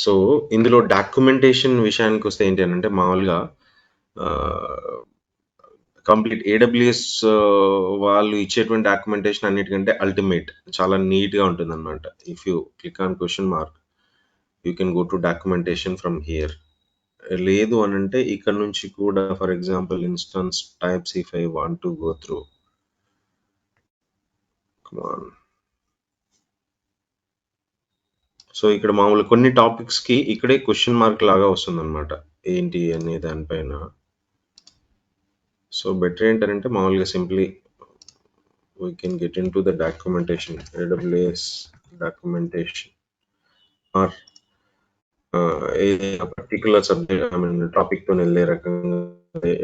So ఇందులో documentation విషయానికి వస్తే ఏంటి అని అంటే మామూలుగా కంప్లీట్ ఏడబ్ల్యూఎస్ వాళ్ళు ఇచ్చేటువంటి డాక్యుమెంటేషన్ అన్నిటికంటే అల్టిమేట్ చాలా నీట్గా ఉంటుంది అనమాట. If you click on question mark you can go to documentation from here. లేదు అని అంటే ఇక్కడ నుంచి కూడా for example instance types if I want to go through come on. So ఇక్కడ మామూలు కొన్ని టాపిక్స్ కి ఇక్కడే క్వశ్చన్ మార్క్ లాగా వస్తుంది అనమాట, ఏంటి అనే దానిపైన. సో బెటర్ ఏంటంటే మామూలుగా simply we can get into the documentation, AWS documentation, or a particular subject, I mean topic to వెళ్ళే రకంగా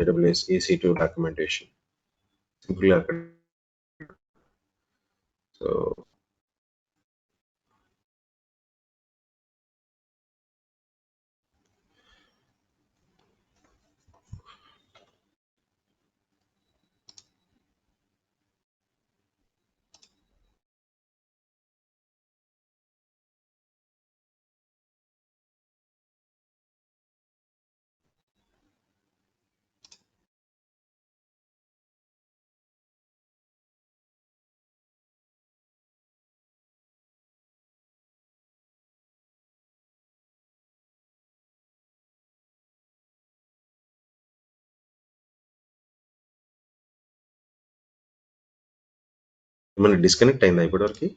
AWS EC2 documentation సింపుల్గా అక్కడ. సో ఏమైనా డిస్కనెక్ట్ అయిందా ఇప్పటివరకు?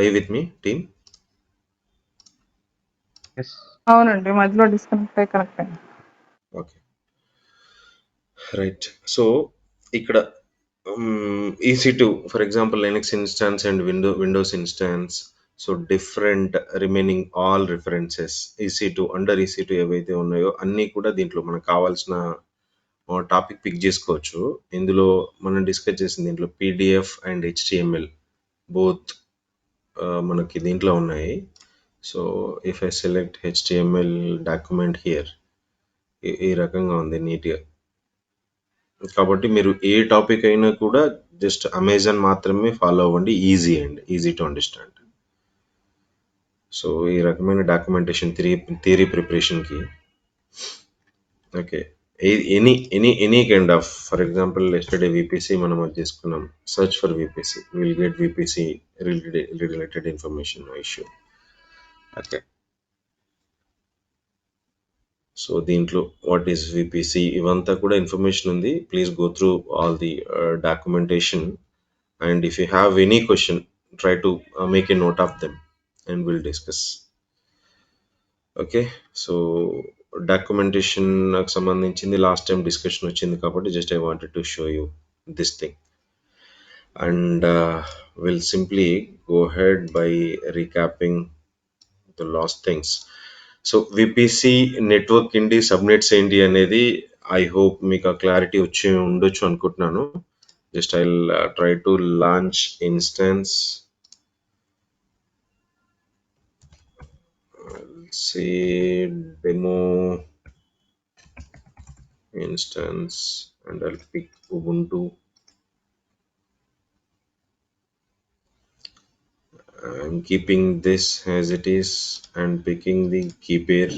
I with me team? అవునండి, మధ్యలో డిస్కనెక్ట్ అయ్యి కనెక్ట్ అయింది. Okay, right. సో ఇక్కడ EC2 for example Linux instance and Windows instance. So different remaining all references EC2 under EC2 ఏవైతే ఉన్నాయో అన్నీ కూడా దీంట్లో మనకు కావాల్సిన టాపిక్ పిక్ చేసుకోవచ్చు. ఇందులో మనం డిస్కస్ చేసిన దీంట్లో PDF అండ్ HTML బోత్ మనకి దీంట్లో ఉన్నాయి. So if I select HTML document here, ఈ రకంగా ఉంది నీట్గా. కాబట్టి మీరు ఏ టాపిక్ అయినా కూడా జస్ట్ అమెజాన్ మాత్రమే ఫాలో అవ్వండి, easy and easy to understand. So ఈ రకమైన డాక్యుమెంటేషన్ థియరీ ప్రిపరేషన్కి okay. Any kind of, for example yesterday VPC మనం అది చేసుకున్నాం, search for VPC will get VPC related information, no issue. Okay, so దీంట్లో what is VPC ఇవంతా కూడా information ఉంది. Please go through all the documentation, and if you have any question try to make a note of them and we'll discuss. Okay, so documentation నాకు సంబంధించింది last time discussion వచ్చింది కాబట్టి just I wanted to show you this thing, and will simply go head by recapping the last things. So VPC network ఏంటి, subnets ఏంటి అనేది I hope మీకు ఆ clarity వచ్చి ఉండొచ్చు అనుకుంటున్నాను. Just I'll try to launch instance. I'll say demo instance and I'll pick Ubuntu. I'm keeping this as it is and picking the key pair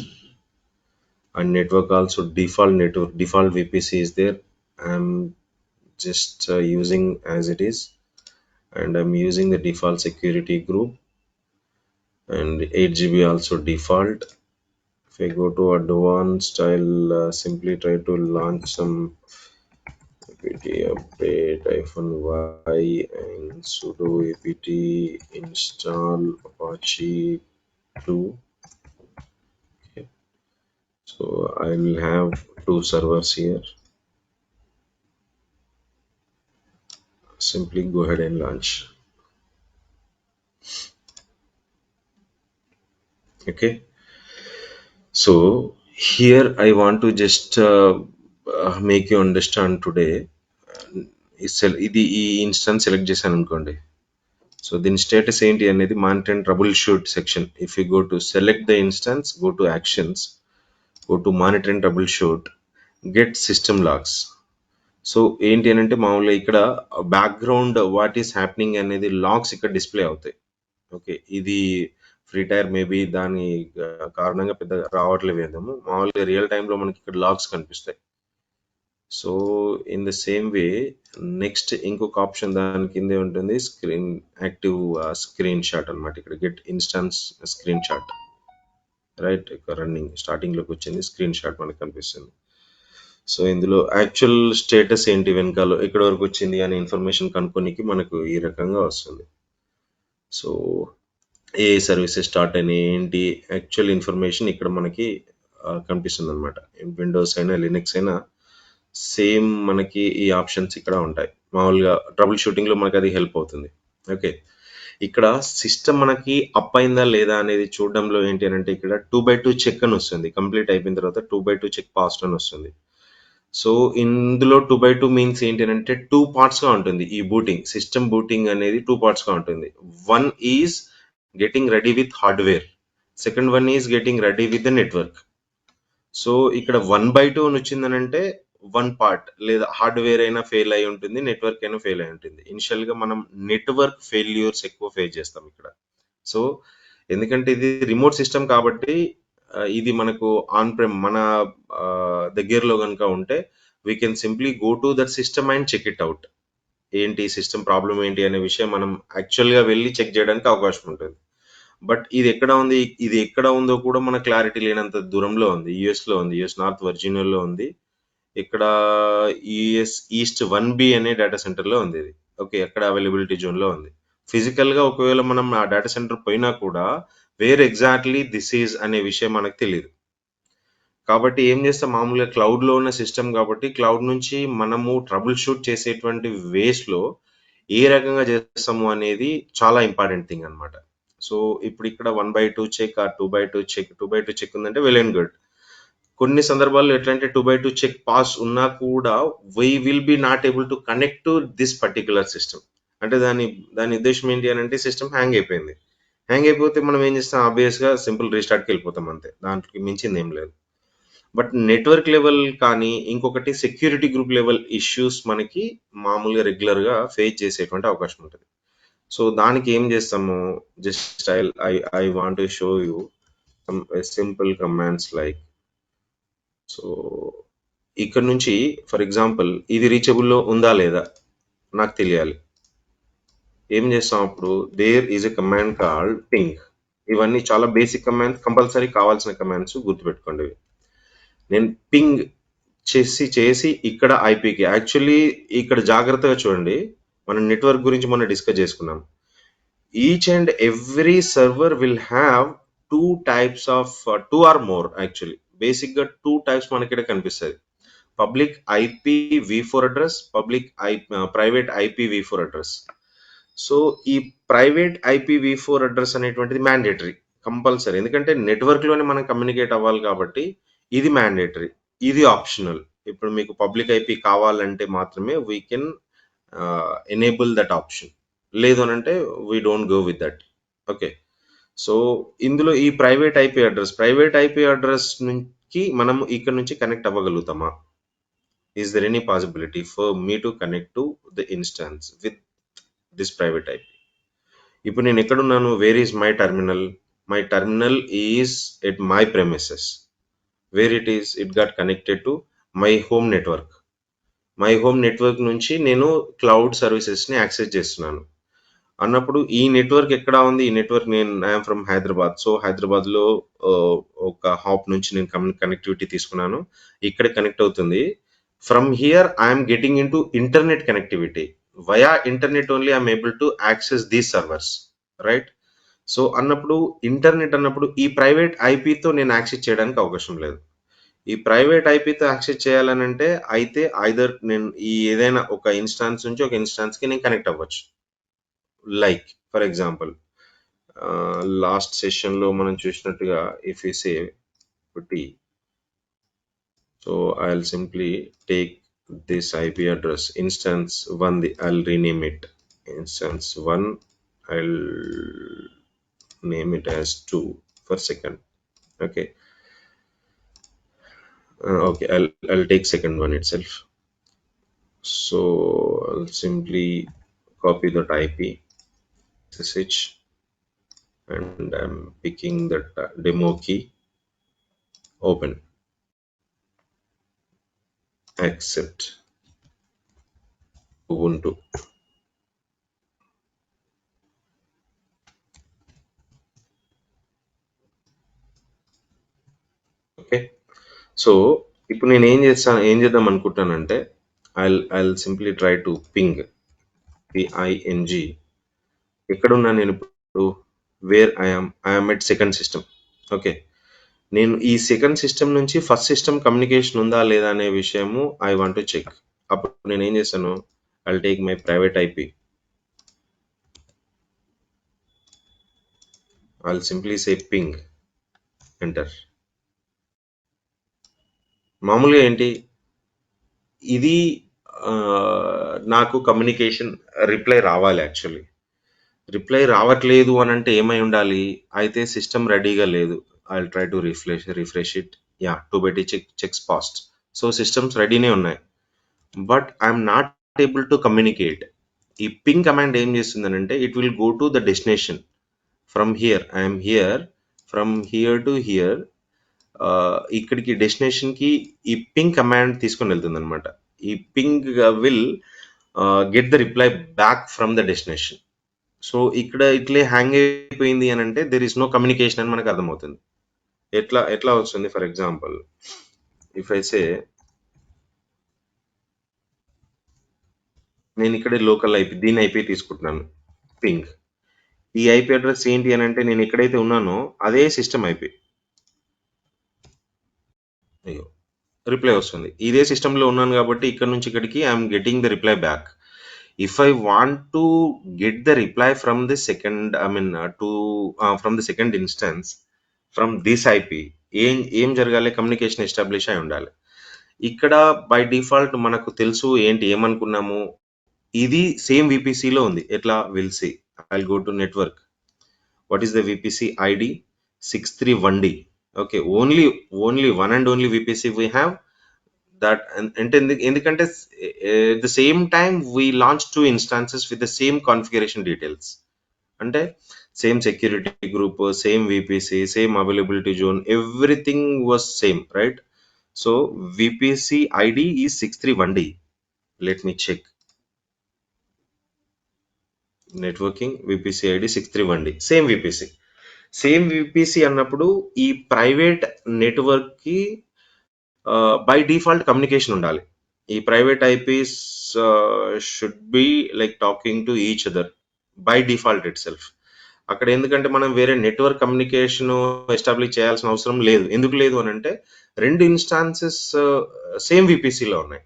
and network. Also default VPC is there. I'm just using as it is, and I'm using the default security group and 8 GB also default. If I go to advanced, I'll simply try to launch some apt update -y and sudo apt install apache 2. Okay, so I will have 2 servers here. Simply go ahead and launch. Okay, so here I want to just make you understand today. ఇది ఈ instance select చేశాను అనుకోండి. So దీని status ఏంటి అనేది monitor and trouble shoot section. If you go to select the instance, go to actions, go to monitor and troubleshoot, get system logs. So ఏంటి అని అంటే మామూలుగా ఇక్కడ బ్యాక్గ్రౌండ్ వాట్ ఈస్ హ్యాపెనింగ్ అనేది లాగ్స్ ఇక్కడ డిస్ప్లే అవుతాయి. ఓకే. ఇది free tyre maybe దాని కారణంగా పెద్దగా రావట్లేదేమో. మామూలుగా రియల్ టైమ్‌లో మనకి ఇక్కడ లాగ్స్ కనిపిస్తాయి. So, in the same way next ఇంకొక ఆప్షన్ దాని కిందే ఉంటుంది. స్క్రీన్ యాక్టివ్ స్క్రీన్ షాట్ అన్నమాట. ఇక్కడ get instance screen shot. Right. ఇక రన్నింగ్ స్టార్టింగ్‌లోకొచ్చింది. స్క్రీన్ షాట్ మనకు కనిపిస్తుంది. సో, ఇందులో యాక్చువల్ స్టేటస్ ఏంటి వెనకాల ఎక్కడి వరకొచ్చింది అనే ఇన్ఫర్మేషన్ కనుక్కోనికి మనకు ఈ రకంగా వస్తుంది. సో, ఏ సర్వీసెస్ స్టార్ట్ అయినాయి ఏంటి యాక్చువల్ ఇన్ఫర్మేషన్ ఇక్కడ మనకి కనిపిస్తుందన్నమాట. విండోస్ అయినా, లినక్స్ అయినా సేమ్ మనకి ఈ ఆప్షన్స్ ఇక్కడ ఉంటాయి. మామూలుగా ట్రబుల్ షూటింగ్‌లో మనకది హెల్ప్ అవుతుంది. ఓకే. ఇక్కడ సిస్టమ్ మనకి అప్ అయిందా లేదా అనేది చూడడంలో ఏంటి అనంటే ఇక్కడ 2/2 చెక్ అని వస్తుంది. కంప్లీట్ అయిపోయిన తర్వాత 2/2 చెక్ పాస్డ్ అని వస్తుంది. సో, ఇందులో 2/2 మీన్స్ ఏంటి అనంటే 2 పార్ట్స్‌గా ఉంటుంది. ఈ బూటింగ్. సిస్టమ్ బూటింగ్ అనేది 2 పార్ట్స్‌గా ఉంటుంది. One is getting ready with hardware. Second one is getting ready with the network. So, ఇక్కడ 1/2 అనొచ్చిందనంటే 1 పార్ట్ లేదా హార్డ్‌వేర్ అయినా ఫెయిల్ అయ్యి ఉంటుంది. నెట్వర్క్ అయినా ఫెయిల్ అయ్యి ఉంటుంది. ఇనిషియల్‌గా మనం నెట్వర్క్ ఫెయిల్యూర్స్ ఎక్కువ ఫేస్ చేస్తాం ఇక్కడ. సో, ఎందుకంటే ఇది రిమోట్ సిస్టమ్ కాబట్టి ఇది మనకు ఆన్ ప్రెమ్ మన దగ్గరలో గనుక ఉంటే we can simply go to that system and check it out. ఏంటి సిస్టమ్ ప్రాబ్లమ్ ఏంటి అనే విషయం మనం యాక్చువల్‌గా వెళ్లి చెక్ చేయడానికి అవకాశం ఉంటుంది. బట్ ఇది ఎక్కడ ఉందో కూడా మనకు క్లారిటీ లేనంత దూరంలో ఉంది. యూఎస్‌లో ఉంది. యూఎస్ నార్త్ వర్జీనియాలో ఉంది. ఇక్కడ యూఎస్ ఈస్ట్ 1బి అనే డేటా సెంటర్‌లో ఉంది ఇది. ఓకే. ఎక్కడ అవైలబిలిటీ జోన్‌లో ఉంది. ఫిజికల్‌గా ఒకవేళ మనం ఆ డేటా సెంటర్ పోయినా కూడా వేర్ ఎగ్జాక్ట్‌లీ థిస్ ఈజ్ అనే విషయం మనకు తెలీదు. కాబట్టి ఏం చేస్తాం మామూలుగా క్లౌడ్‌లో ఉన్న సిస్టమ్ కాబట్టి క్లౌడ్ నుంచి మనము ట్రబుల్ షూట్ చేసేటువంటి వేస్‌లో ఏ రకంగా చేస్తాము అనేది చాలా ఇంపార్టెంట్ థింగ్ అన్నమాట. సో, ఇప్పుడు ఇక్కడ 1/2 చెక్ ఆర్ 2/2 చెక్, 2/2 చెక్ ఉందంటే వెల్ అండ్ గుడ్. కొన్ని సందర్భాల్లో ఎట్లంటే 2/2 చెక్ పాస్ ఉన్నా కూడా we will be not able to connect to this particular system. అంటే దాని ఉద్దేశ్యం ఏంటి అనంటే సిస్టమ్ హ్యాంగ్ అయిపోయింది. హ్యాంగ్ అయిపోతే మనం ఏం చేస్తాం ఆబ్వియస్‌గా సింపుల్ రీస్టార్ట్‌కి వెళ్ళిపోతాం అంతే. దాంట్కి మించింది ఏం లేదు. బట్ నెట్వర్క్ లెవెల్ కానీ, ఇంకొకటి సెక్యూరిటీ గ్రూప్ లెవెల్ ఇష్యూస్ మనకి మామూలుగా రెగ్యులర్‌గా ఫేస్ చేసేటువంటి అవకాశం ఉంటది. సో, దానికి ఏం చేస్తాము just I want to show you some simple commands like so, ఇక్కడ నుంచి ఫర్ ఎగ్జాంపుల్ ఇది రీచబుల్‌లో ఉందా లేదా నాకు తెలియాలి. ఏం చేస్తాం అప్పుడు there is a command called ping. ఇవన్నీ చాలా బేసిక్ కమాండ్స్ కంపల్సరీ కావాల్సిన కమాండ్స్ గుర్తుపెట్టుకోండి ఇవి. నేను పింగ్ చేసి ఇక్కడ ఐపీకి యాక్చువల్లీ ఇక్కడ జాగ్రత్తగా చూడండి. మనం నెట్వర్క్ గురించి మొన్న డిస్కస్ చేసుకున్నాం. Each and every server will have 2 types of 2 or more actually. బేసిక్‌గా 2 టైప్స్ మనకిక్కడ కనిపిస్తది. Public IP v4 address, private IP v4 address. So, ఈ ప్రైవేట్ ఐపీవి4 అడ్రస్ అనేటువంటిది మ్యాండేటరీ. కంపల్సరీ. ఎందుకంటే నెట్వర్క్‌లోనే మనం కమ్యూనికేట్ అవ్వాలి కాబట్టి ఇది మ్యాండేటరీ. ఇది ఆప్షనల్. ఇప్పుడు మీకు పబ్లిక్ ఐపీ కావాలంటే మాత్రమే we can enable that option. లేదు అనంటే we don't go with that. Okay. So, ఇందులో ఈ ప్రైవేట్ ఐపీ అడ్రస్ నుంచి మనం ఇక్కడ నుంచి కనెక్ట్ అవ్వగలుగుతామా? Is there any possibility for me to connect to the instance with this private IP? ఇప్పుడు నేను ఎక్కడున్నాను? Where is my terminal? My terminal is at my premises. Where it is? It got connected to my home network. My home network నుంచి నేను cloud సర్వీసెస్‌ని access చేస్తున్నాను. అన్నప్పుడు ఈ network ఎక్కడ ఉంది? ఈ network I am from Hyderabad. So, హైదరాబాద్‌లో ఆహ్, ఒక హాప్ నుంచి నేను కనెక్టివిటీ తీసుకున్నాను. ఇక్కడ కనెక్ట్ అవుతుంది. From here I am getting into internet connectivity. Via internet only I am able to access these servers. Right? So, internet అన్నప్పుడు ఈ ప్రైవేట్ ఐపీతో నేను యాక్సెస్ చేయడానికి అవకాశం లేదు. ఈ ప్రైవేట్ ఐపీతో యాక్సెస్ చేయాలనంటే అయితే ఐదర్ నేను ఈ ఏదైనా ఒక ఇన్‌స్టాన్స్ నుంచి ఒక ఇన్‌స్టాన్స్‌కి నేను కనెక్ట్ అవ్వచ్చు. లైక్ ఫర్ ఎగ్జాంపుల్ లాస్ట్ సెషన్‌లో మనం చూసినట్టుగా if you say T so I'll simply take this IP address instance 1 I'll rename it instance 1. I'll name it as 2 for second. Okay. Okay, I'll take second one itself. So I'll simply copy that IP SSH, and I'm picking that demo key, open, accept, Ubuntu. Okay. So ఇప్పుడు నేను ఏం చేద్దాం అనుకుంటానంటే I'll simply try to ping PING. ఎక్కడున్నా నేను ఇప్పుడు? Where I'm at second system. Okay. నేను ఈ సెకండ్ సిస్టమ్ నుంచి ఫస్ట్ సిస్టమ్ కమ్యూనికేషన్ ఉందా లేదా అనే విషయము ఐ వాంట్ టు చెక్. అప్పుడు నేను ఏం చేశాను, I'll take my private IP, I'll simply say ping, enter. మామూలుగా ఏంటి ఇది, ఆ, నాకు కమ్యూనికేషన్ రిప్లై రావాలి యాక్చువల్లీ. రిప్లై రావట్లేదు అని అంటే ఏమై ఉండాలి? అయితే సిస్టమ్ రెడీగా లేదు. I try to refresh it. Yeah, two బెట్టి చెక్స్ పాస్ట్. సో సిస్టమ్స్ రెడీనే ఉన్నాయి, but I'm not able to communicate. ఈ పింగ్ కమాండ్ ఏం చేస్తుందనంటే it will go to the destination. From here I'm here, from here to hear, ఇక్కడికి డెస్టినేషన్కి ఈ ping command తీసుకొని వెళ్తుంది అనమాట. ఈ ping will get the reply back from the destination. So ఇక్కడ ఇట్లే హ్యాంగ్ అయిపోయింది అని అంటే దెర్ ఇస్ నో కమ్యూనికేషన్ అని మనకు అర్థమవుతుంది. ఎట్లా ఎట్లా వస్తుంది? For example, if I say నేను ఇక్కడ లోకల్ ఐపీ, దీని ఐపీ తీసుకుంటున్నాను, పింగ్. ఈ ఐపీ అడ్రస్ ఏంటి అని అంటే నేను ఎక్కడైతే ఉన్నానో అదే సిస్టమ్ ఐపీ. అయ్యో, రిప్లై వస్తుంది. ఇదే సిస్టంలో ఉన్నాను కాబట్టి ఇక్కడ నుంచి ఇక్కడికి I'm getting the reply back. If I want to get the reply from the second, I mean to from the second instance, from this IP, ఏం జరగాలి? కమ్యూనికేషన్ ఎస్టాబ్లిష్ అయి ఉండాలి. ఇక్కడ బై డిఫాల్ట్ మనకు తెలుసు ఏంటి ఏమనుకున్నాము, ఇది సేమ్ విపిసిలో ఉంది. ఎట్లా? Will see. I go to network. What is the VPC ID? 631D. Okay, only one and only VPC we have that. అంటే ఎందుకంటే at the same time we launched two instances with the same configuration details. అంటే same security group, same VPC, same availability zone, everything was same, right? So VPC ID ఈ 631D. Let me check. Networking VPC ID 631D, same VPC అన్నప్పుడు ఈ private network కి by default communication ఉండాలి. ఈ private IPs should be like talking to each other by default itself. అక్కడ ఎందుకంటే మనం వేరే నెట్వర్క్ కమ్యూనికేషన్ ఎస్టాబ్లిష్ చేయాల్సిన అవసరం లేదు. ఎందుకు లేదు అని అంటే రెండు ఇన్స్టాన్సెస్ సేమ్ విపిసిలో ఉన్నాయి.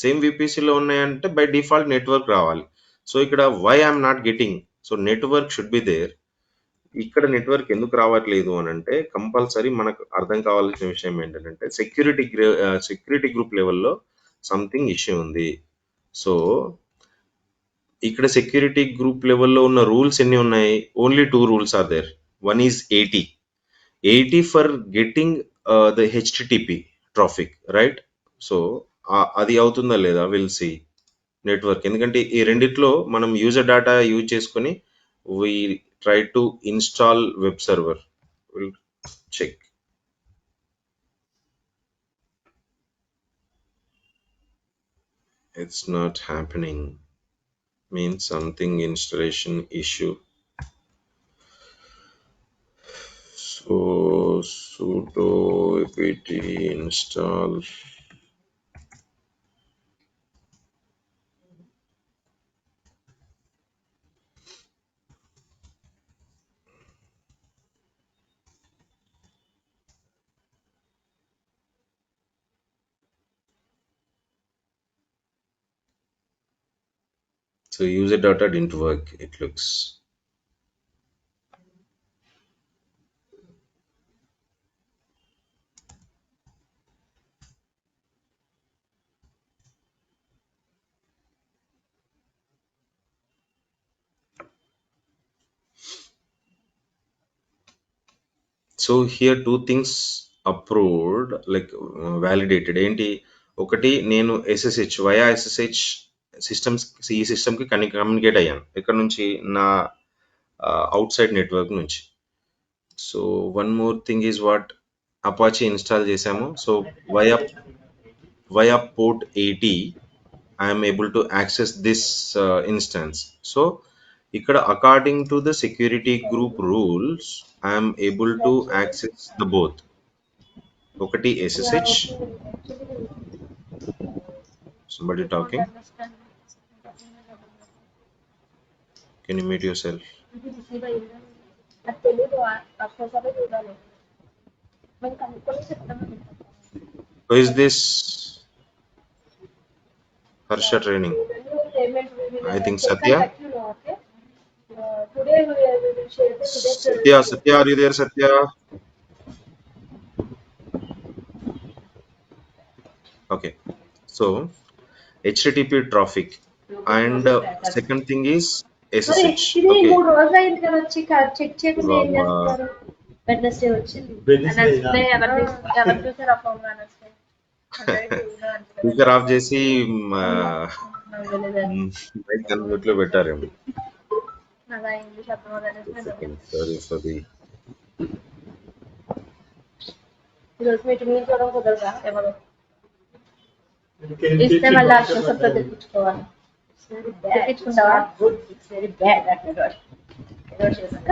సేమ్ విపిసిలో ఉన్నాయంటే బై డిఫాల్ట్ నెట్వర్క్ రావాలి. సో ఇక్కడ why I'm not getting, so network should be there. ఇక్కడ నెట్వర్క్ ఎందుకు రావట్లేదు అని అంటే కంపల్సరీ మనకు అర్థం కావాల్సిన విషయం ఏంటంటే సెక్యూరిటీ గ్రూప్ లెవెల్లో సంథింగ్ ఇష్యూ ఉంది. సో ఇక్కడ సెక్యూరిటీ గ్రూప్ లెవెల్లో ఉన్న రూల్స్ ఎన్ని ఉన్నాయి? Only two rules are there. One is 80 for getting the HTTP traffic, right? So అది అవుతుందా లేదా? Will see. నెట్వర్క్, ఎందుకంటే ఈ రెండిట్లో మనం యూజర్ డేటా యూజ్ చేసుకొని we try to install web server. We'll check. It's not happening. Means something installation issue. So sudo apt install. So user data didn't work, it looks. So here two things approved, like validated. ఏంటి? ఒకటి నేను SSH via SSH systems ఈ సిస్టమ్కి communicate అయ్యాను ఎక్కడ నుంచి నా outside network నుంచి. So one more thing is what Apache install చేసాము. So via via port 80 I am able to access this instance. So ఇక్కడ according to the security group rules I am able to access the both. ఒకటి SSH, somebody talking, can you mute yourself? Who is this? Harsha Training, I think Satya. Satya, are you there, Satya? Okay, so HTTP traffic and second thing is SSH. Okay, ఇవాళ speaker of చేసి mic unmute లో పెట్టారేమో. Sorry for the ఇస్తే మళ్ళీ అక్షరశబ్ద తెప్పించుకోవాలి. తెప్పించుకుంటావా? It's very bad ఏదో చేశాక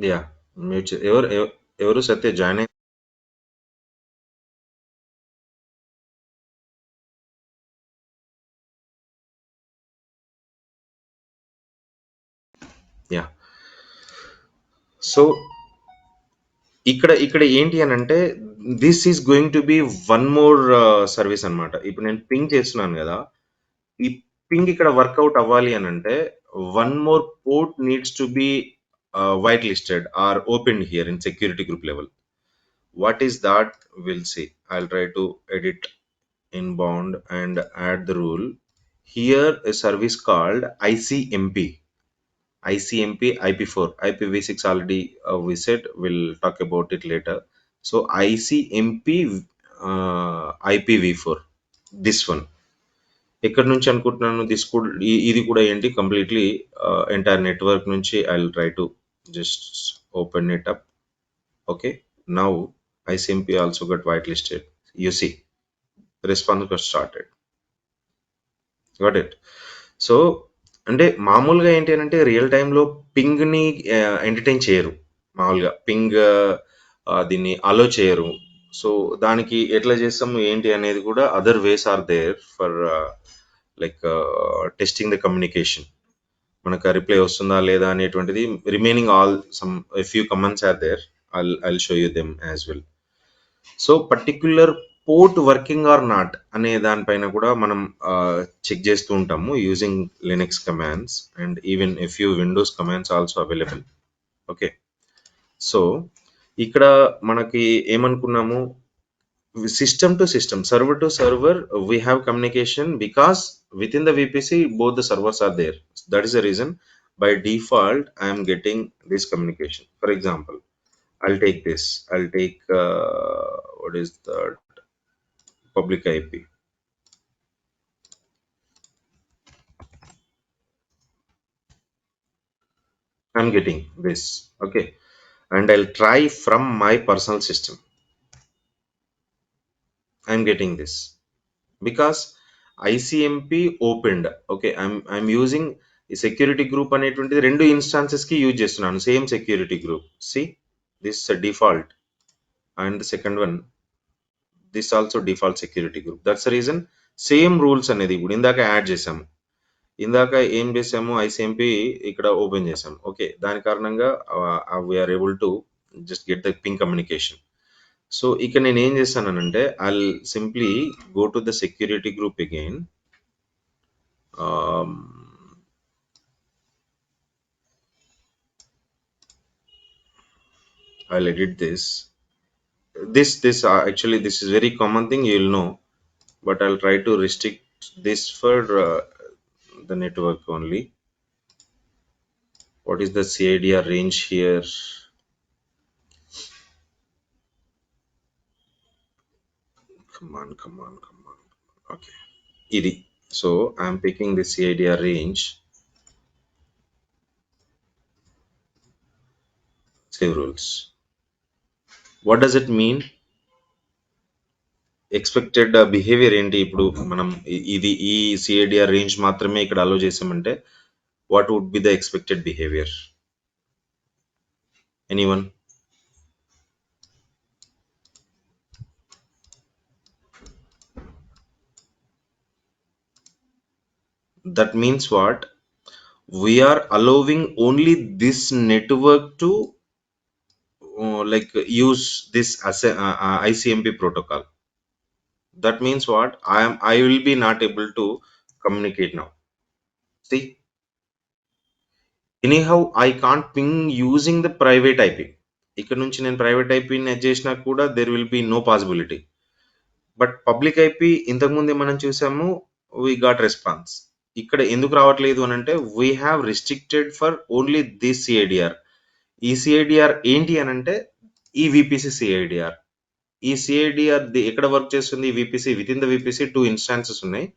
yeah mute ఎవరు సత్య join అయ్యి yeah. So ఇక్కడ ఇక్కడ ఏంటి అని అంటే this is going to B one more service అన్నమాట. ఇప్పుడు నేను పింగ్ చేస్తున్నాను కదా, ఈ పింగ్ ఇక్కడ వర్కౌట్ అవ్వాలి అని అంటే one more port needs to be white listed or open here in security group level. What is that? We'll see. I'll try to edit inbound and add the rule. Here a service called ICMP. ICMP IP4. IPv6 already we said. We'll talk about it later. So ICMP IPv4. This one. ఎక్కడి నుంచి అనుకుంటున్నాను this could ఇది కూడా ఏంటి completely entire network నుంచి I will try to just open it up. Okay, now ICMP also got whitelisted. You see, response got started. Got it. So అంటే మామూలుగా ఏంటి అని అంటే రియల్ టైంలో పింగ్ని ఎంటర్టైన్ చేయరు, మామూలుగా పింగ్ దీన్ని అలో చేయరు. సో దానికి ఎట్లా చేస్తాము ఏంటి అనేది కూడా other ways are there for like testing the communication. మనకు రిప్లై వస్తుందా లేదా అనేటువంటిది remaining all some few comments are there. I'll show you them as well. So particular port working or not అనే దానిపైన కూడా మనం చెక్ చేస్తూ ఉంటాము using Linux commands and even a few Windows commands also available. Okay, so ఇక్కడ మనకి ఏమనుకున్నాము, system to system, server to server we have communication because with in the VPC both the servers are there. That is the reason by default I am getting this communication. For example, I'll take this. I'll take what is the public IP. I'm getting this. Okay, and I'll try from my personal system. I'm getting this because ICMP opened. Okay, I'm using ఈ security group అనేటువంటిది రెండు instances కి use చేస్తున్నాను, same security group. See this default and the second one this also default security group. That's the reason same rules అనేది ఇప్పుడు ఇందాక add చేసాము. ఇందాక ఏం చేసాము, ఐసిఎంపి ఇక్కడ ఓపెన్ చేసాము. ఓకే, దాని కారణంగా we are able to just get the ping communication. So ఇక నేను ఏం చేస్తానంటే I'll simply go to the security group again. I'll edit this. This actually this is very common thing, you'll know, but I'll try to restrict this for the network only. What is the CIDR range here? Come on, come on, come on. Okay. ఇది. So I'm picking the CIDR range. Save rules. What does it mean? Expected behaviour ఏంటి? ఇప్పుడు మనం ఇది ఈ CIDR range మాత్రమే ఇక్కడ allow చేసామంటే what would be the expected behaviour? Anyone? That means what? We are allowing only this network to like use this as a ICMP protocol. That means what? I will be not able to communicate now. See, anyhow I can't ping using the private IP. ఇక్కడ నుంచి నేను private ఐపీని చేసినా కూడా there will be no possibility. But public IP ఇంతకుముందే మనం చూసాము, we got response. ఇక్కడ ఎందుకు రావట్లేదు అని అంటే we have restricted for only this CIDR. ఈ సిఐడిఆర్ ఏంటి అని అంటే ఈ విపిసి సిఐడిఆర్. ఈ సిఐడిఆర్ ఎక్కడ వర్క్ చేస్తుంది? VPC, within the VPC 2 instances ఉన్నాయి.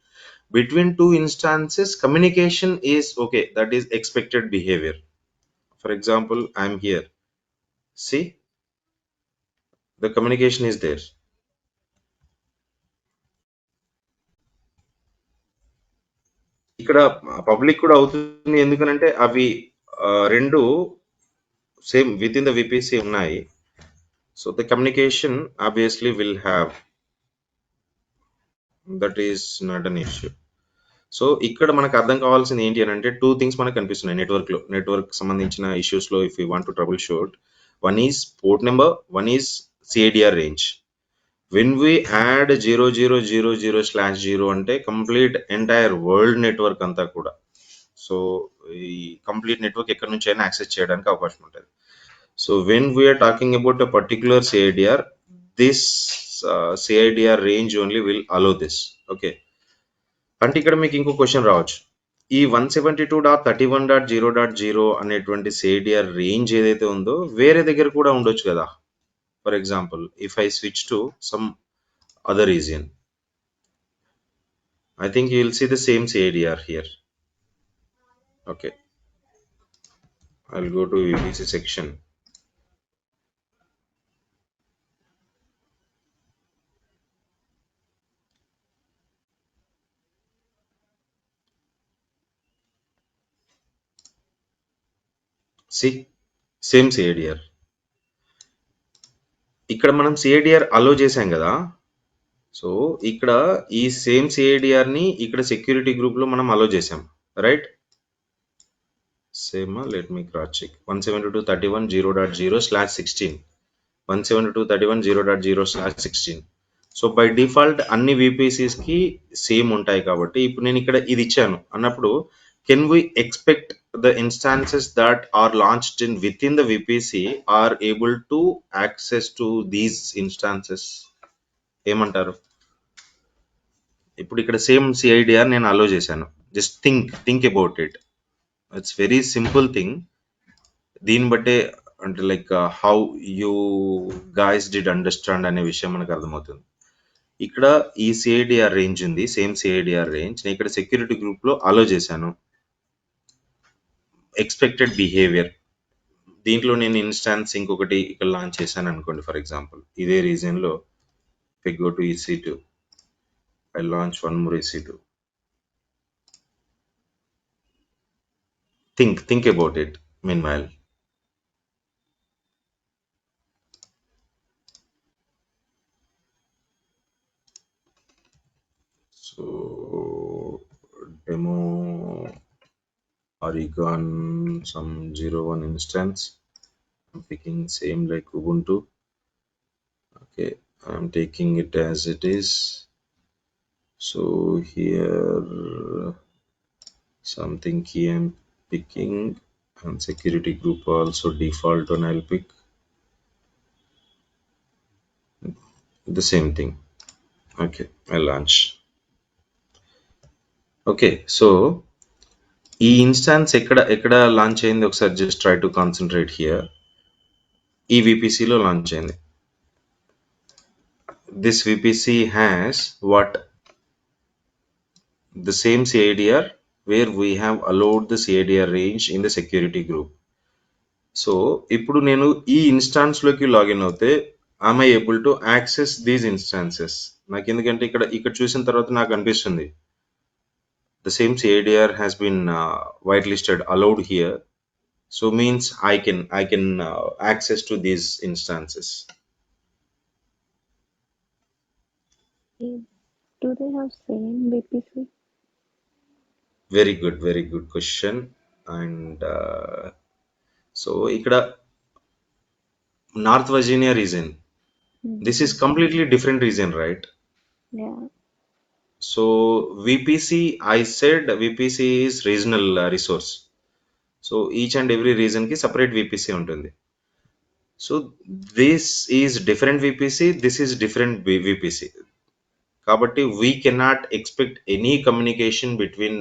Between 2 instances communication is okay, that is expected behaviour. For example I'm here, see the communication is there. ఇక్కడ పబ్లిక్ కూడా అవుతుంది, ఎందుకనంటే అవి రెండు same within the VPC ఉన్నాయి. So the communication obviously will have, that is not an issue. So ఇక్కడ మనకు అర్థం కావాల్సింది ఏంటి అని అంటే 2 థింగ్స్ మనకు కనిపిస్తున్నాయి నెట్వర్క్ సంబంధించిన ఇష్యూస్ లో. If you want to trouble shoot, one is port number, one is CIDR range. when we add 0000/0 అంటే కంప్లీట్ ఎంటైర్ వరల్డ్ నెట్వర్క్ అంతా కూడా, సో ఈ కంప్లీట్ నెట్వర్క్ ఎక్కడి నుంచి అయినా యాక్సెస్ చేయడానికి అవకాశం ఉంటుంది. So when we are talking about a particular CIDR, this CIDR range only will allow this. Okay, అంటే ఇక్కడ మీకు ఇంకో క్వశ్చన్ రావచ్చు, ఈ 172.31.0.0 అనేటువంటి సిఐడిఆర్ రేంజ్ ఏదైతే ఉందో వేరే దగ్గర కూడా ఉండొచ్చు కదా. For example, if I switch to some other region, I think you will see the same CIDR here. Okay, I'll go to VPC section. See, same CIDR. ఇక్కడ మనం సిఐడిఆర్ అలో చేసాం కదా. సో ఇక్కడ ఈ సేమ్ సిఐడిఆర్ ని ఇక్కడ security group లో మనం అలో చేసాం, right? Same, let me cross check. 172.31.0.0/16, 172.31.0.0/16. So by default అన్ని VPCs కి సేమ్ ఉంటాయి కాబట్టి ఇప్పుడు నేను ఇక్కడ ఇది ఇచ్చాను అన్నప్పుడు, can we expect the instances that are launched in within the VPC are able to access to these instances? ఏమంటారు? ఇప్పుడు ఇక్కడ సేమ్ సిఐడిఆర్ నేను అలో చేశాను. Just think about it. It's very simple thing. దీన్ని బట్టే అంటే like how you guys did understand అనే విషయం మనకు అర్థమవుతుంది. ఇక్కడ ఈ సిఐడిఆర్ రేంజ్ ఉంది, సేమ్ సిఐడిఆర్ రేంజ్. నేను ఇక్కడ సెక్యూరిటీ గ్రూప్ లో అలో చేశాను. ఎక్స్పెక్టెడ్ బిహేవియర్, దీంట్లో నేను ఇన్స్టాన్స్ ఇంకొకటి ఇక్కడ లాంచ్ చేశాను అనుకోండి. ఫర్ ఎగ్జాంపుల్ ఇదే రీజన్ లో I go to EC2, I launch one more EC2. Think about it meanwhile. So demo Oregon some 01 instance, I'm picking same like Ubuntu. Okay, I'm taking it as it is. So here something key I'm picking, and security group also default one I'll pick. The same thing. Okay, I launch. Okay, so ఈ instance ఎక్కడ launch అయింది, ఒకసారి just try to concentrate here. ఈ VPCలో launch అయింది. This VPC has what? The same CIDR where we have allowed the CIDR range in the security group. So ఇప్పుడు నేను ఈ ఇన్స్టాన్స్లోకి login అవుతే am I able to access these instances? నాకు ఎందుకంటే ఇక్కడ చూసిన తర్వాత నాకు అనిపిస్తుంది the same CIDR has been whitelisted allowed here. So means I can access to these instances. Do they have same VPC? Very good question. And so ఇక్కడ North Virginia region. This is completely different region, right? Yeah. So VPC, I said VPC is regional resource. So each and every region ki separate VPC ఉంటుంది. So this is different VPC, this is different VPC. కాబట్టి we cannot expect any communication between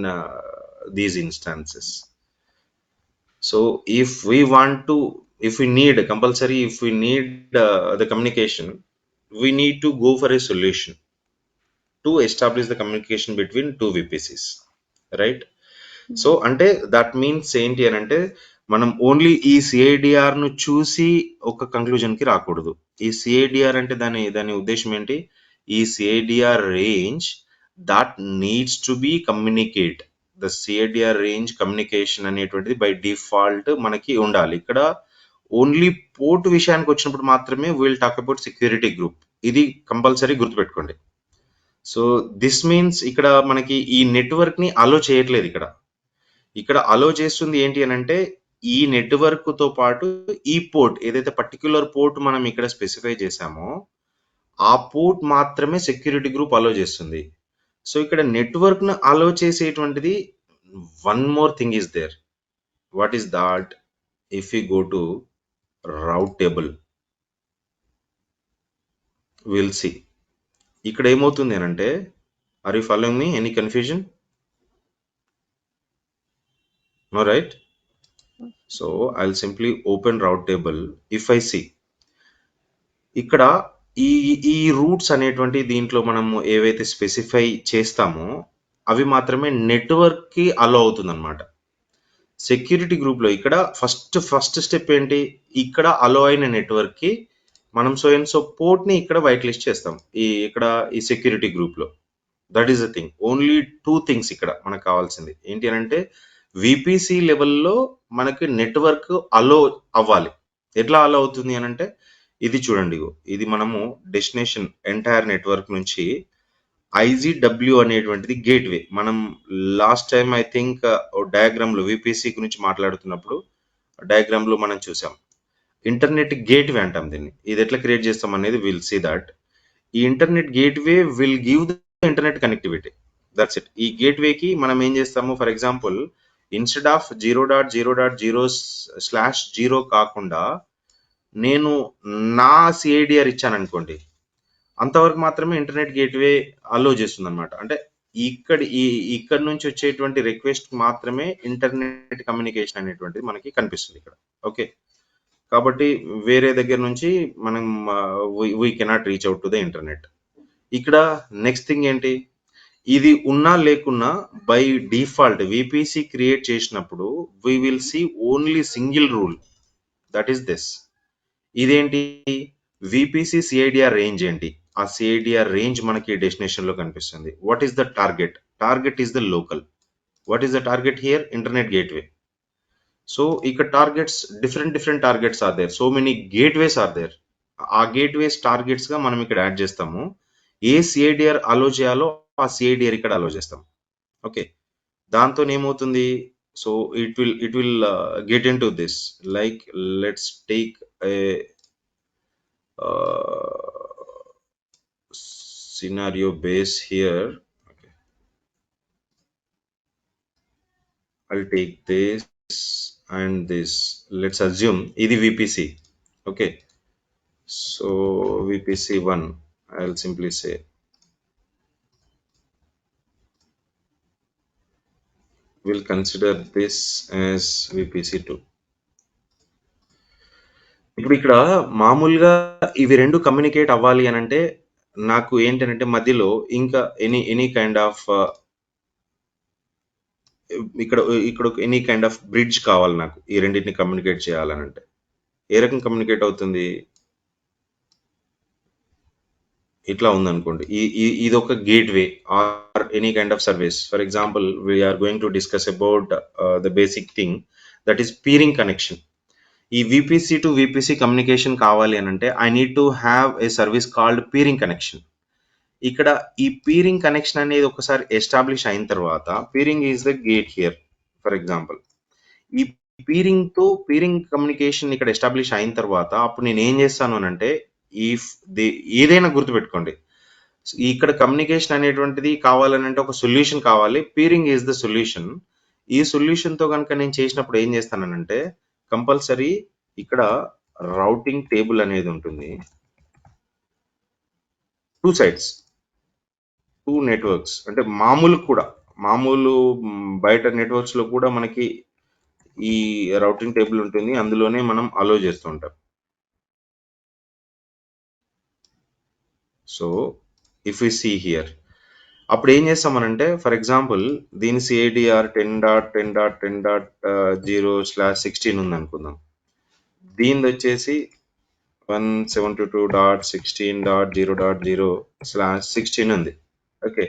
these instances. So if we want to, if we need compulsory, if we need the communication, we need to go for a solution to establish the communication between two VPCs, right? So అంటే that means ఏంటి అని అంటే మనం only ఈ CIDR ను చూసి ఒక conclusion కి రాకూడదు. ఈ సిఐడిఆర్ అంటే దాని ఉద్దేశం ఏంటి? ఈ CIDR range that needs to B communicate. The CIDR range communication అనేటువంటిది బై డిఫాల్ట్ మనకి ఉండాలి. ఇక్కడ ఓన్లీ పోర్ట్ విషయానికి వచ్చినప్పుడు మాత్రమే will talk about security group. ఇది కంపల్సరీ గుర్తుపెట్టుకోండి. సో దిస్ మీన్స్ ఇక్కడ మనకి ఈ నెట్వర్క్ ని అలో చేయట్లేదు. ఇక్కడ అలో చేస్తుంది ఏంటి అని అంటే ఈ నెట్వర్క్ తో పాటు ఈ పోర్ట్ ఏదైతే పర్టిక్యులర్ పోర్ట్ మనం ఇక్కడ స్పెసిఫై చేసామో ఆ పోర్ట్ మాత్రమే సెక్యూరిటీ గ్రూప్ అలో చేస్తుంది. సో ఇక్కడ నెట్వర్క్ ను అలో చేసేటువంటిది one more thing is there. What is that? If you go to route table will see. ఇక్కడ ఏమవుతుంది అని అంటే, are you following me? Any confusion? No, right? So I will simply open route table. If I see ఇక్కడ ఈ ఈ roots అనేటువంటి దీంట్లో మనము ఏవైతే స్పెసిఫై చేస్తామో అవి మాత్రమే నెట్వర్క్ కి అలో అవుతుంది అనమాట. సెక్యూరిటీ గ్రూప్ లో ఇక్కడ ఫస్ట్ స్టెప్ ఏంటి? ఇక్కడ అలో అయిన నెట్వర్క్ కి మనం సో అండ్ సో పోర్ట్ ని ఇక్కడ వైట్ లిస్ట్ చేస్తాం ఈ సెక్యూరిటీ గ్రూప్ లో. That is the thing. Only two things ఇక్కడ మనకు కావాల్సింది ఏంటి అని అంటే విపిసి లెవెల్లో మనకి నెట్వర్క్ అలో అవ్వాలి. ఎట్లా అలో అవుతుంది అని అంటే ఇది చూడండి, ఇది మనము డెస్టినేషన్ ఎంటైర్ నెట్వర్క్ నుంచి IGW అనేటువంటిది గేట్వే. మనం last time I think diagram లో విపిసి గురించి మాట్లాడుతున్నప్పుడు డయాగ్రామ్ లో మనం చూసాం ఇంటర్నెట్ గేట్వే అంటాం దీన్ని. ఇది ఎట్లా క్రియేట్ చేస్తాం అనేది విల్ సీ దట్. ఈ internet gateway will give the internet connectivity. That's it. ఈ గేట్వేకి మనం ఏం చేస్తాము, ఫర్ ఎగ్జాంపుల్ ఇన్స్టెడ్ ఆఫ్ 0.0.0/0 కాకుండా నేను నా సిఐడిఆర్ ఇచ్చాను అనుకోండి, అంతవరకు మాత్రమే ఇంటర్నెట్ గేట్వే అలో చేస్తుంది అనమాట. అంటే ఇక్కడ నుంచి వచ్చేటువంటి రిక్వెస్ట్ మాత్రమే ఇంటర్నెట్ కమ్యూనికేషన్ అనేటువంటిది మనకి కనిపిస్తుంది ఇక్కడ. ఓకే, కాబట్టి వేరే దగ్గర నుంచి మనం we cannot reach out to the internet. ఇక్కడ నెక్స్ట్ థింగ్ ఏంటి? ఇది ఉన్నా లేకున్నా బై డిఫాల్ట్ విపిసి క్రియేట్ చేసినప్పుడు we will see only single rule, that is this. ఇదేంటి? విపిసి సిఐడిఆర్ రేంజ్ ఏంటి? ఆ సిఐడిఆర్ రేంజ్ మనకి డెస్టినేషన్ లో కనిపిస్తుంది. What is the target? Target is the local. What is the target here? Internet gateway. So ఇక్కడ targets different targets are there. So many gateways are there. ఆ gateways targets గా మనం ఇక్కడ add చేస్తాము. ఏ CIDR అలో చేయాలో ఆ సిఐడిఆర్ ఇక్కడ అలో చేస్తాం. ఓకే, దాంతో ఏమవుతుంది? So it will get in to this. Like let's take a scenario base here. Okay, I'll take this and this. Let's assume ఇది VPC. Okay, so VPC1 I'll simply say will consider this as VPC2. ఇప్పుడు ఇక్కడ మామూలుగా ఇవి రెండు communicate అవ్వాలి అని అంటే నాకు ఏంటంటే మధ్యలో ఇంకా ఎనీ కైండ్ ఆఫ్ ఇక్కడ ఇక్కడ ఎనీ కైండ్ ఆఫ్ బ్రిడ్జ్ కావాలి నాకు ఈ రెండింటిని కమ్యూనికేట్ చేయాలని అంటే ఏ రకం కమ్యూనికేట్ అవుతుంది ఇట్లా ఉందనుకోండి ఇది ఒక gateway or any kind of service. For example we are going to discuss about the basic thing that is peering connection. ఈ VPC టు VPC కమ్యూనికేషన్ కావాలి అని అంటే I need to have a service called peering connection. ఇక్కడ ఈ peering connection అనేది ఒకసారి establish అయిన తర్వాత peering is the gate here. For example ఈ పీరింగ్ కమ్యూనికేషన్ ఇక్కడ ఎస్టాబ్లిష్ అయిన తర్వాత అప్పుడు నేను ఏం చేస్తాను అని అంటే ఈ ఏదైనా గుర్తుపెట్టుకోండి, ఇక్కడ కమ్యూనికేషన్ అనేటువంటిది కావాలని అంటే ఒక సొల్యూషన్ కావాలి. Peering is the solution. ఈ సొల్యూషన్ తో కనుక నేను చేసినప్పుడు ఏం చేస్తానంటే కంపల్సరీ ఇక్కడ రౌటింగ్ టేబుల్ అనేది ఉంటుంది. టూ సైడ్స్, టూ నెట్వర్క్స్ అంటే మామూలు బయట నెట్వర్క్స్ లో కూడా మనకి ఈ రౌటింగ్ టేబుల్ ఉంటుంది, అందులోనే మనం అలో చేస్తూ ఉంటాం. So if you see here అప్పుడు ఏం చేస్తామనంటే ఫర్ ఎగ్జాంపుల్ దీని CIDR 10.10.10.0/16 ఉంది అనుకుందాం. దీనిది వచ్చేసి 172.16.0.0/16 ఉంది. ఓకే,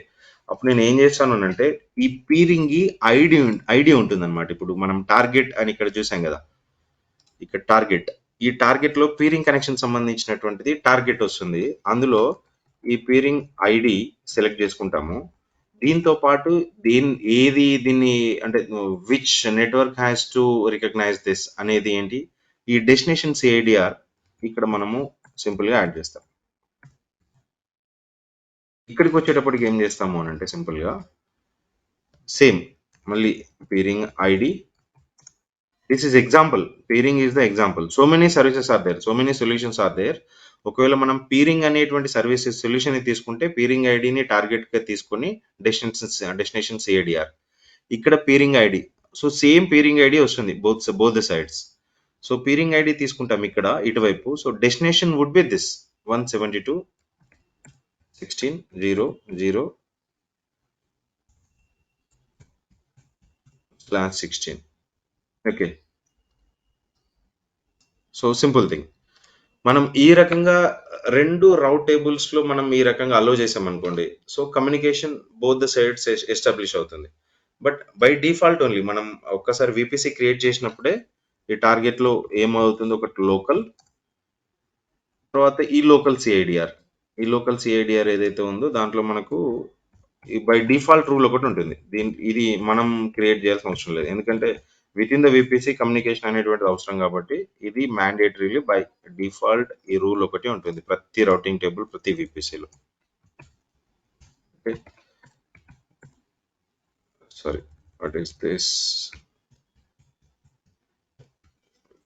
అప్పుడు నేను ఏం చేస్తాను అంటే ఈ పీరింగ్ ఐడి ఉంటుంది అనమాట. ఇప్పుడు మనం టార్గెట్ అని ఇక్కడ చూసాం కదా, ఇక్కడ ఈ టార్గెట్ లో పీరింగ్ కనెక్షన్ సంబంధించినటువంటిది టార్గెట్ వస్తుంది. అందులో ఈ పీరింగ్ ఐడి సెలెక్ట్ చేసుకుంటాము. దీంతో పాటు దీన్ని అంటే which network has to recognise this అనేది ఏంటి, ఈ డెస్టినేషన్ CIDR ఇక్కడ మనము సింపుల్ గా యాడ్ చేస్తాం. ఇక్కడికి వచ్చేటప్పటికి ఏం చేస్తాము అని అంటే సింపుల్ గా సేమ్ మళ్ళీ peering ID. This is example, peering is the example. So many services are there, so many solutions are there. ఒకవేళ మనం పీరింగ్ అనేటువంటి సర్వీసెస్ సొల్యూషన్ ని తీసుకుంటే పీరింగ్ ఐడిని టార్గెట్ గా తీసుకొని డెస్టినేషన్ CIDR, ఇక్కడ peering ID. So same peering ID వస్తుంది both the sides. So peering ID తీసుకుంటాం ఇక్కడ ఇటువైపు. So destination would be this 172.16.0.0/16. Okay, so simple thing. మనం ఈ రకంగా రెండు రౌట్ టేబుల్స్ లో మనం ఈ రకంగా అలో చేసాం అనుకోండి, so communication both the sides establish అవుతుంది. బట్ బై డిఫాల్ట్ ఓన్లీ మనం ఒక్కసారి VPC క్రియేట్ చేసినప్పుడే ఈ టార్గెట్ లో ఏమవుతుంది, ఒకటి లోకల్, తర్వాత ఈ లోకల్ CIDR ఏదైతే ఉందో దాంట్లో మనకు బై డిఫాల్ట్ రూల్ ఒకటి ఉంటుంది. ఇది మనం క్రియేట్ చేయాల్సిన అవసరం లేదు, ఎందుకంటే within the VPC communication అనేటువంటిది అవసరం కాబట్టి ఇది మ్యాండేటరీలీ బై డిఫాల్ట్ ఈ రూల్ ఒకటి ఉంటుంది ప్రతి రౌటింగ్ టేబుల్ ప్రతి VPCలో. Okay, sorry what is this,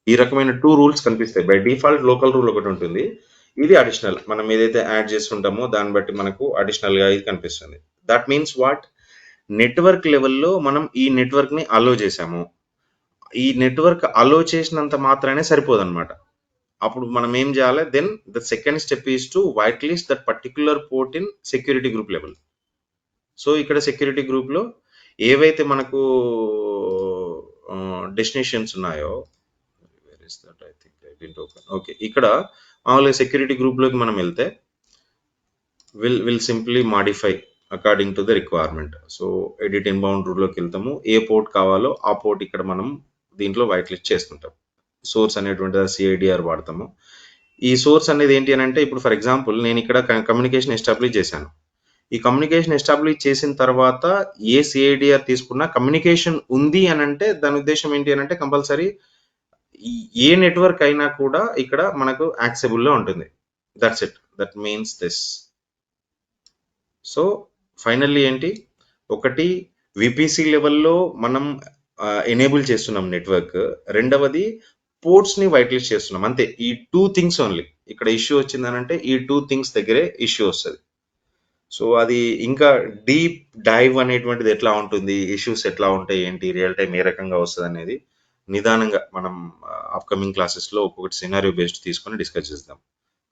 ఈ రకమైన 2 రూల్స్ కనిపిస్తాయి. బై డిఫాల్ట్ లోకల్ రూల్ ఒకటి ఉంటుంది, ఇది అడిషనల్ మనం ఏదైతే యాడ్ చేస్తుంటామో దాన్ని బట్టి మనకు అడిషనల్ గా ఇది కనిపిస్తుంది. దట్ మీన్స్ వాట్, నెట్వర్క్ లెవెల్లో మనం ఈ నెట్వర్క్ ని అలో చేసాము. ఈ నెట్వర్క్ అలో చేసినంత మాత్రమే సరిపోదు అనమాట. అప్పుడు మనం ఏం చేయాలి, then the second step is to white list that particular port in security group level. So ఇక్కడ సెక్యూరిటీ గ్రూప్ లో ఏవైతే మనకు డెస్టినేషన్స్ ఉన్నాయో, ఓకే, ఇక్కడ మామూలుగా సెక్యూరిటీ గ్రూప్ లోకి మనం వెళ్తే will simply modify according to the requirement. So edit inbound rule లోకి వెళ్తాము, ఏ పోర్ట్ కావాలో ఆ పోర్ట్ ఇక్కడ మనం దీంట్లో వైట్ లిస్ట్ చేస్తుంటాం. సోర్స్ అనేటువంటి CIDR వాడతాము. ఈ సోర్స్ అనేది ఏంటి అని అంటే ఇప్పుడు ఫర్ ఎగ్జాంపుల్ నేను ఇక్కడ కమ్యూనికేషన్ ఎస్టాబ్లిష్ చేశాను. ఈ కమ్యూనికేషన్ ఎస్టాబ్లిష్ చేసిన తర్వాత ఏ CIDR తీసుకున్నా కమ్యూనికేషన్ ఉంది అని అంటే దాని ఉద్దేశం ఏంటి అని అంటే కంపల్సరీ ఏ నెట్వర్క్ అయినా కూడా ఇక్కడ మనకు యాక్సెబుల్ లో ఉంటుంది. That's it, that means this. So finally ఏంటి, ఒకటి VPC లెవెల్లో మనం ఎనేబుల్ చేస్తున్నాం నెట్వర్క్, రెండవది పోర్ట్స్ ని వైట్ లిస్ట్ చేస్తున్నాం, అంతే. ఈ 2 థింగ్స్ ఓన్లీ. ఇక్కడ ఇష్యూ వచ్చిందనంటే ఈ 2 థింగ్స్ దగ్గరే ఇష్యూ వస్తుంది. సో అది ఇంకా డీప్ డైవ్ అనేటువంటిది ఎట్లా ఉంటుంది, ఇష్యూస్ ఎట్లా ఉంటాయి, ఏంటి, రియల్ టైం ఏ రకంగా వస్తుంది అనేది నిదానంగా మనం అప్కమింగ్ క్లాసెస్లో ఒక్కొక్కటి సినారియో బేస్డ్ తీసుకొని డిస్కస్ చేద్దాం.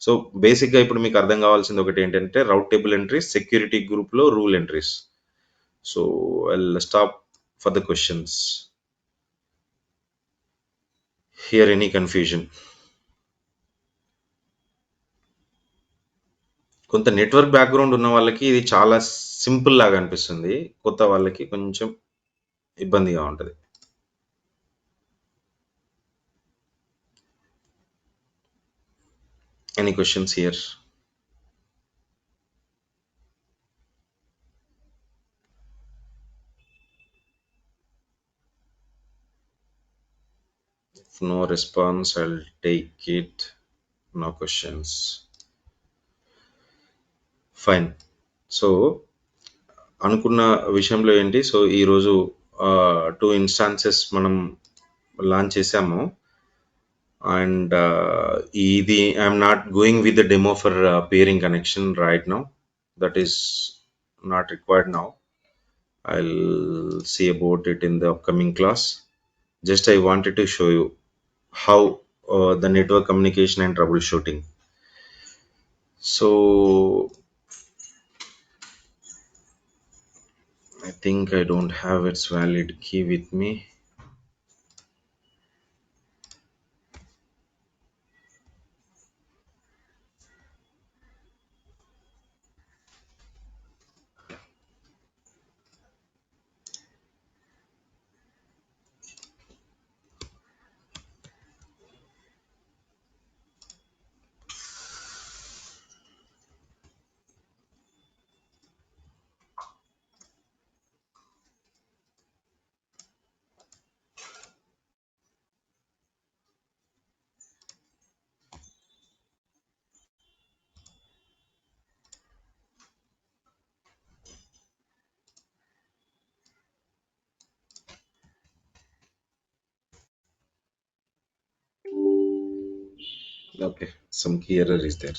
సో బేసిక్గా ఇప్పుడు మీకు అర్థం కావాల్సింది ఒకటి ఏంటంటే రౌట్ టేబుల్ ఎంట్రీస్, సెక్యూరిటీ గ్రూప్లో rule entries. So I stop for the questions here. Any confusion? కొంత నెట్వర్క్ బ్యాక్గ్రౌండ్ ఉన్న వాళ్ళకి ఇది చాలా సింపుల్ లాగా అనిపిస్తుంది, కొత్త వాళ్ళకి కొంచెం ఇబ్బందిగా ఉంటుంది. Any questions here? If no response, I'll take it. No questions. Fine. So అనుకున్న విషయంలో ఏంటి, సో ఈరోజు 2 ఇన్స్టాన్సెస్ మనం లాంచ్ చేసాము. అండ్ ఇది I'm not going with the demo for pairing connection right now. That is not required now. I'll see about it in the upcoming class. Just I wanted to show you how the network communication and troubleshooting. So I think I don't have its valid key with me. Okay, some key error is there.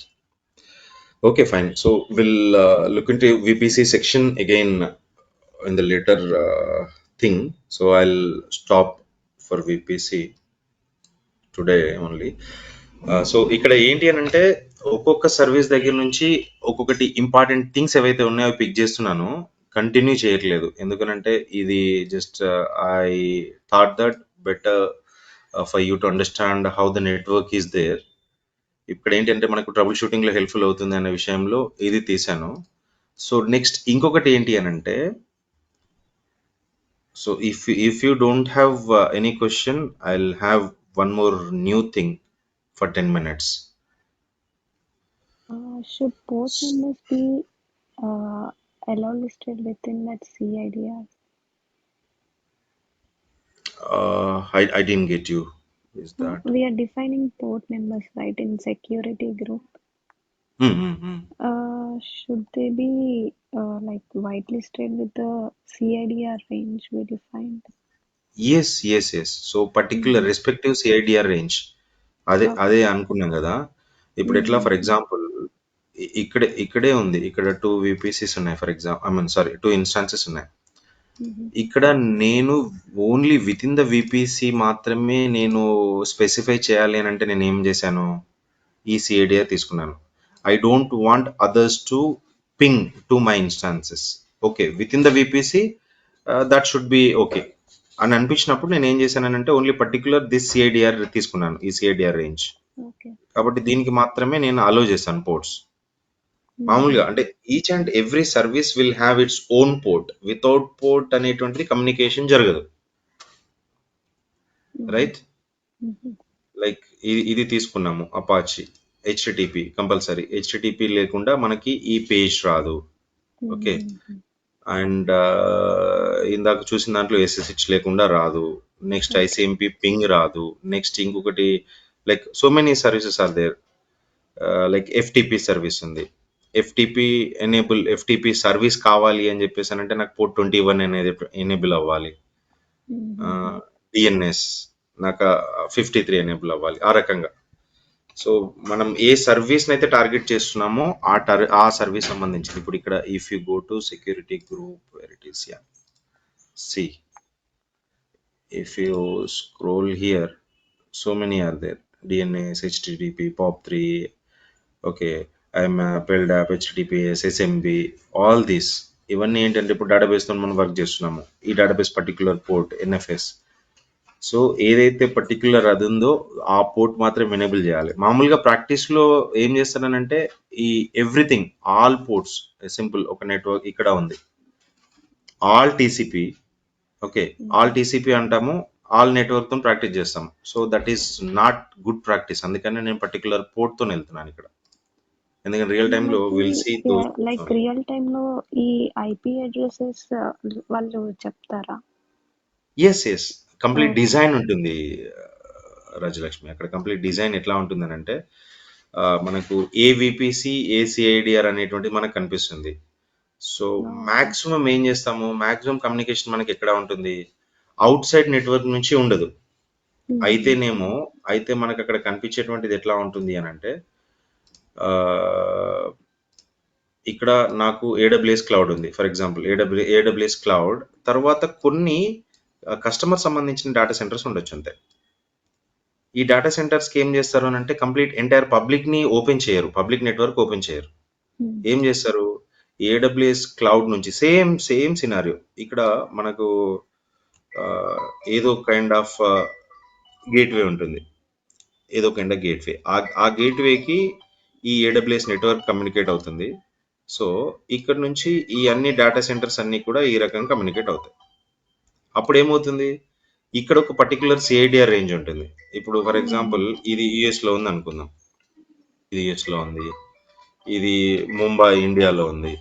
Okay, fine. So we'll look into VPC section again in the later thing. So I'll stop for VPC today only. So ఇక్కడ ఏంటి అని అంటే ఒక్కొక్క service దగ్గర నుంచి ఒక్కొక్కటి important things ఏవైతే ఉన్నాయో పిక్ చేస్తున్నాను, కంటిన్యూ చేయట్లేదు. ఎందుకనంటే ఇది just I thought that better for you to understand how the network is there. ఇక్కడ ఏంటంటే మనకు ట్రబుల్ షూటింగ్లో హెల్ప్ఫుల్ అవుతుంది అనే విషయంలో ఇది తీశాను. సో నెక్స్ట్ ఇంకొకటి ఏంటి అని అంటే, so if you don't have any question, I'll have one more new thing for 10 minutes. Should port numbers be allowed listed within that CIDR? I didn't get you. Is that? We are defining port numbers, right, in security group. Should they be like whitelisted with the CIDR range we defined? Yes. So particular respective CIDR range అదే అనుకున్నాం కదా. ఇప్పుడు ఎట్లా, for example ఇక్కడే ఉంది, ఇక్కడ 2 VPCs ఉన్నాయి for example, I mean sorry 2 instances ఉన్నాయి. ఇక్కడ నేను only with in the VPC మాత్రమే నేను స్పెసిఫై చేయాలి అని అంటే నేను ఏం చేశాను, ఈ సిఐడిఆర్ తీసుకున్నాను. I don't want others to ping to my instances. Okay, with in the VPC that should be okay అని అనిపించినప్పుడు నేను ఏం చేశానంటే ఓన్లీ పర్టికులర్ దిస్ సిఐడిఆర్ తీసుకున్నాను, ఈ సిఐడిఆర్ రేంజ్. కాబట్టి దీనికి మాత్రమే నేను అలో చేశాను పోర్ట్స్. మామూలుగా అంటే each and every service will have its own port. Without port అనేటువంటిది కమ్యూనికేషన్ జరగదు, రైట్? లైక్ ఇది తీసుకున్నాము అపాచీ హెచ్టిటిపి, కంపల్సరీ హెచ్టిటిపి లేకుండా మనకి ఈ పేజ్ రాదు. ఓకే, అండ్ ఇందాక చూసిన దాంట్లో ఎస్ఎస్హెచ్ లేకుండా రాదు. నెక్స్ట్ ఐసిఎంపి పింగ్ రాదు. నెక్స్ట్ ఇంకొకటి like so many services are there. Like FTP service ఉంది, ఎఫ్టిపి సర్వీస్ కావాలి అని చెప్పేసి అంటే నాకు పోర్ట్ 21 అనేది ఎనేబుల్ అవ్వాలి. డిఎన్ఎస్ నాకు 53 ఎనేబుల్ అవ్వాలి. ఆ రకంగా సో మనం ఏ సర్వీస్‌నైతే టార్గెట్ చేస్తున్నామో ఆ సర్వీస్ సంబంధించింది. ఇప్పుడు ఇక్కడ if you go to security group where it is yeah! See if you scroll here so many are there. DNS, HTTP, POP3, okay, IMAP, LDAP, HTTPS, SMB, all these. ఇవన్నీ ఏంటంటే ఇప్పుడు డేటాబేస్తో మనం work చేస్తున్నాము. ఈ database particular port NFS. So ఏదైతే particular అది ఉందో ఆ పోర్ట్ మాత్రం ఎనేబుల్ చేయాలి. మామూలుగా ప్రాక్టీస్లో ఏం చేస్తానంటే ఈ ఎవ్రీథింగ్ ఆల్ పోర్ట్స్ సింపుల్ ఒక నెట్వర్క్ ఇక్కడ ఉంది all TCP. Okay, all TCP అంటాము, ఆల్ నెట్వర్క్తో ప్రాక్టీస్ చేస్తాం. So that is not good practice. అందుకని నేను పర్టికులర్ పోర్ట్తో వెళ్తున్నాను ఇక్కడ, ఎందుకంటే రియల్ టైంలో మనకి విల్ సీ తో. లైక్ రియల్ టైంలో ఈ ఐపీ అడ్రసెస్ వాళ్ళు చెప్తారా? Yes yes, complete okay. Design ఉంటుంది రాజలక్ష్మి. అక్కడ కంప్లీట్ డిజైన్ ఎట్లా ఉంటుందని అంటే మనకు ఏవిపిసి ఏసిఐడిఆర్ అనేటువంటిది మనకు కనిపిస్తుంది. So okay. మాక్సిమం ఏం చేస్తాము, మాక్సిమం కమ్యూనికేషన్ మనకి ఎక్కడ ఉంటుంది, అవుట్ సైడ్ నెట్వర్క్ నుంచి ఉండదు. అయితేనేమో అయితే మనకు అక్కడ కనిపించేటువంటిది ఎట్లా ఉంటుంది అని అంటే ఇక్కడ నాకు ఏడబ్ల్యూఎస్ క్లౌడ్ ఉంది ఫర్ ఎగ్జాంపుల్. ఏడబ్ల్యూఎస్ క్లౌడ్ తర్వాత కొన్ని కస్టమర్ సంబంధించిన డేటా సెంటర్స్ ఉండొచ్చు అంతే. ఈ డేటా సెంటర్స్కి ఏం చేస్తారు అని అంటే కంప్లీట్ ఎంటైర్ పబ్లిక్ని ఓపెన్ చేయరు, పబ్లిక్ నెట్వర్క్ ఓపెన్ చేయరు. ఏం చేస్తారు, ఏడబ్ల్యూఎస్ క్లౌడ్ నుంచి సేమ్ సేమ్ సినారియో ఇక్కడ మనకు ఏదో కైండ్ ఆఫ్ గేట్వే ఉంటుంది, ఏదో కైండ్ ఆఫ్ గేట్వే. ఆ గేట్వేకి ఈ ఏడబ్ల్యూఎస్ నెట్వర్క్ కమ్యూనికేట్ అవుతుంది. సో ఇక్కడ నుంచి ఈ అన్ని డేటా సెంటర్స్ అన్ని కూడా ఈ రకంగా కమ్యూనికేట్ అవుతాయి. అప్పుడు ఏమవుతుంది, ఇక్కడ ఒక పర్టికులర్ సిఐడిఆర్ రేంజ్ ఉంటుంది. ఇప్పుడు ఫర్ ఎగ్జాంపుల్ ఇది యుఎస్లో ఉంది అనుకుందాం, ఇది యుఎస్లో ఉంది, ఇది ముంబై ఇండియాలో ఉంది,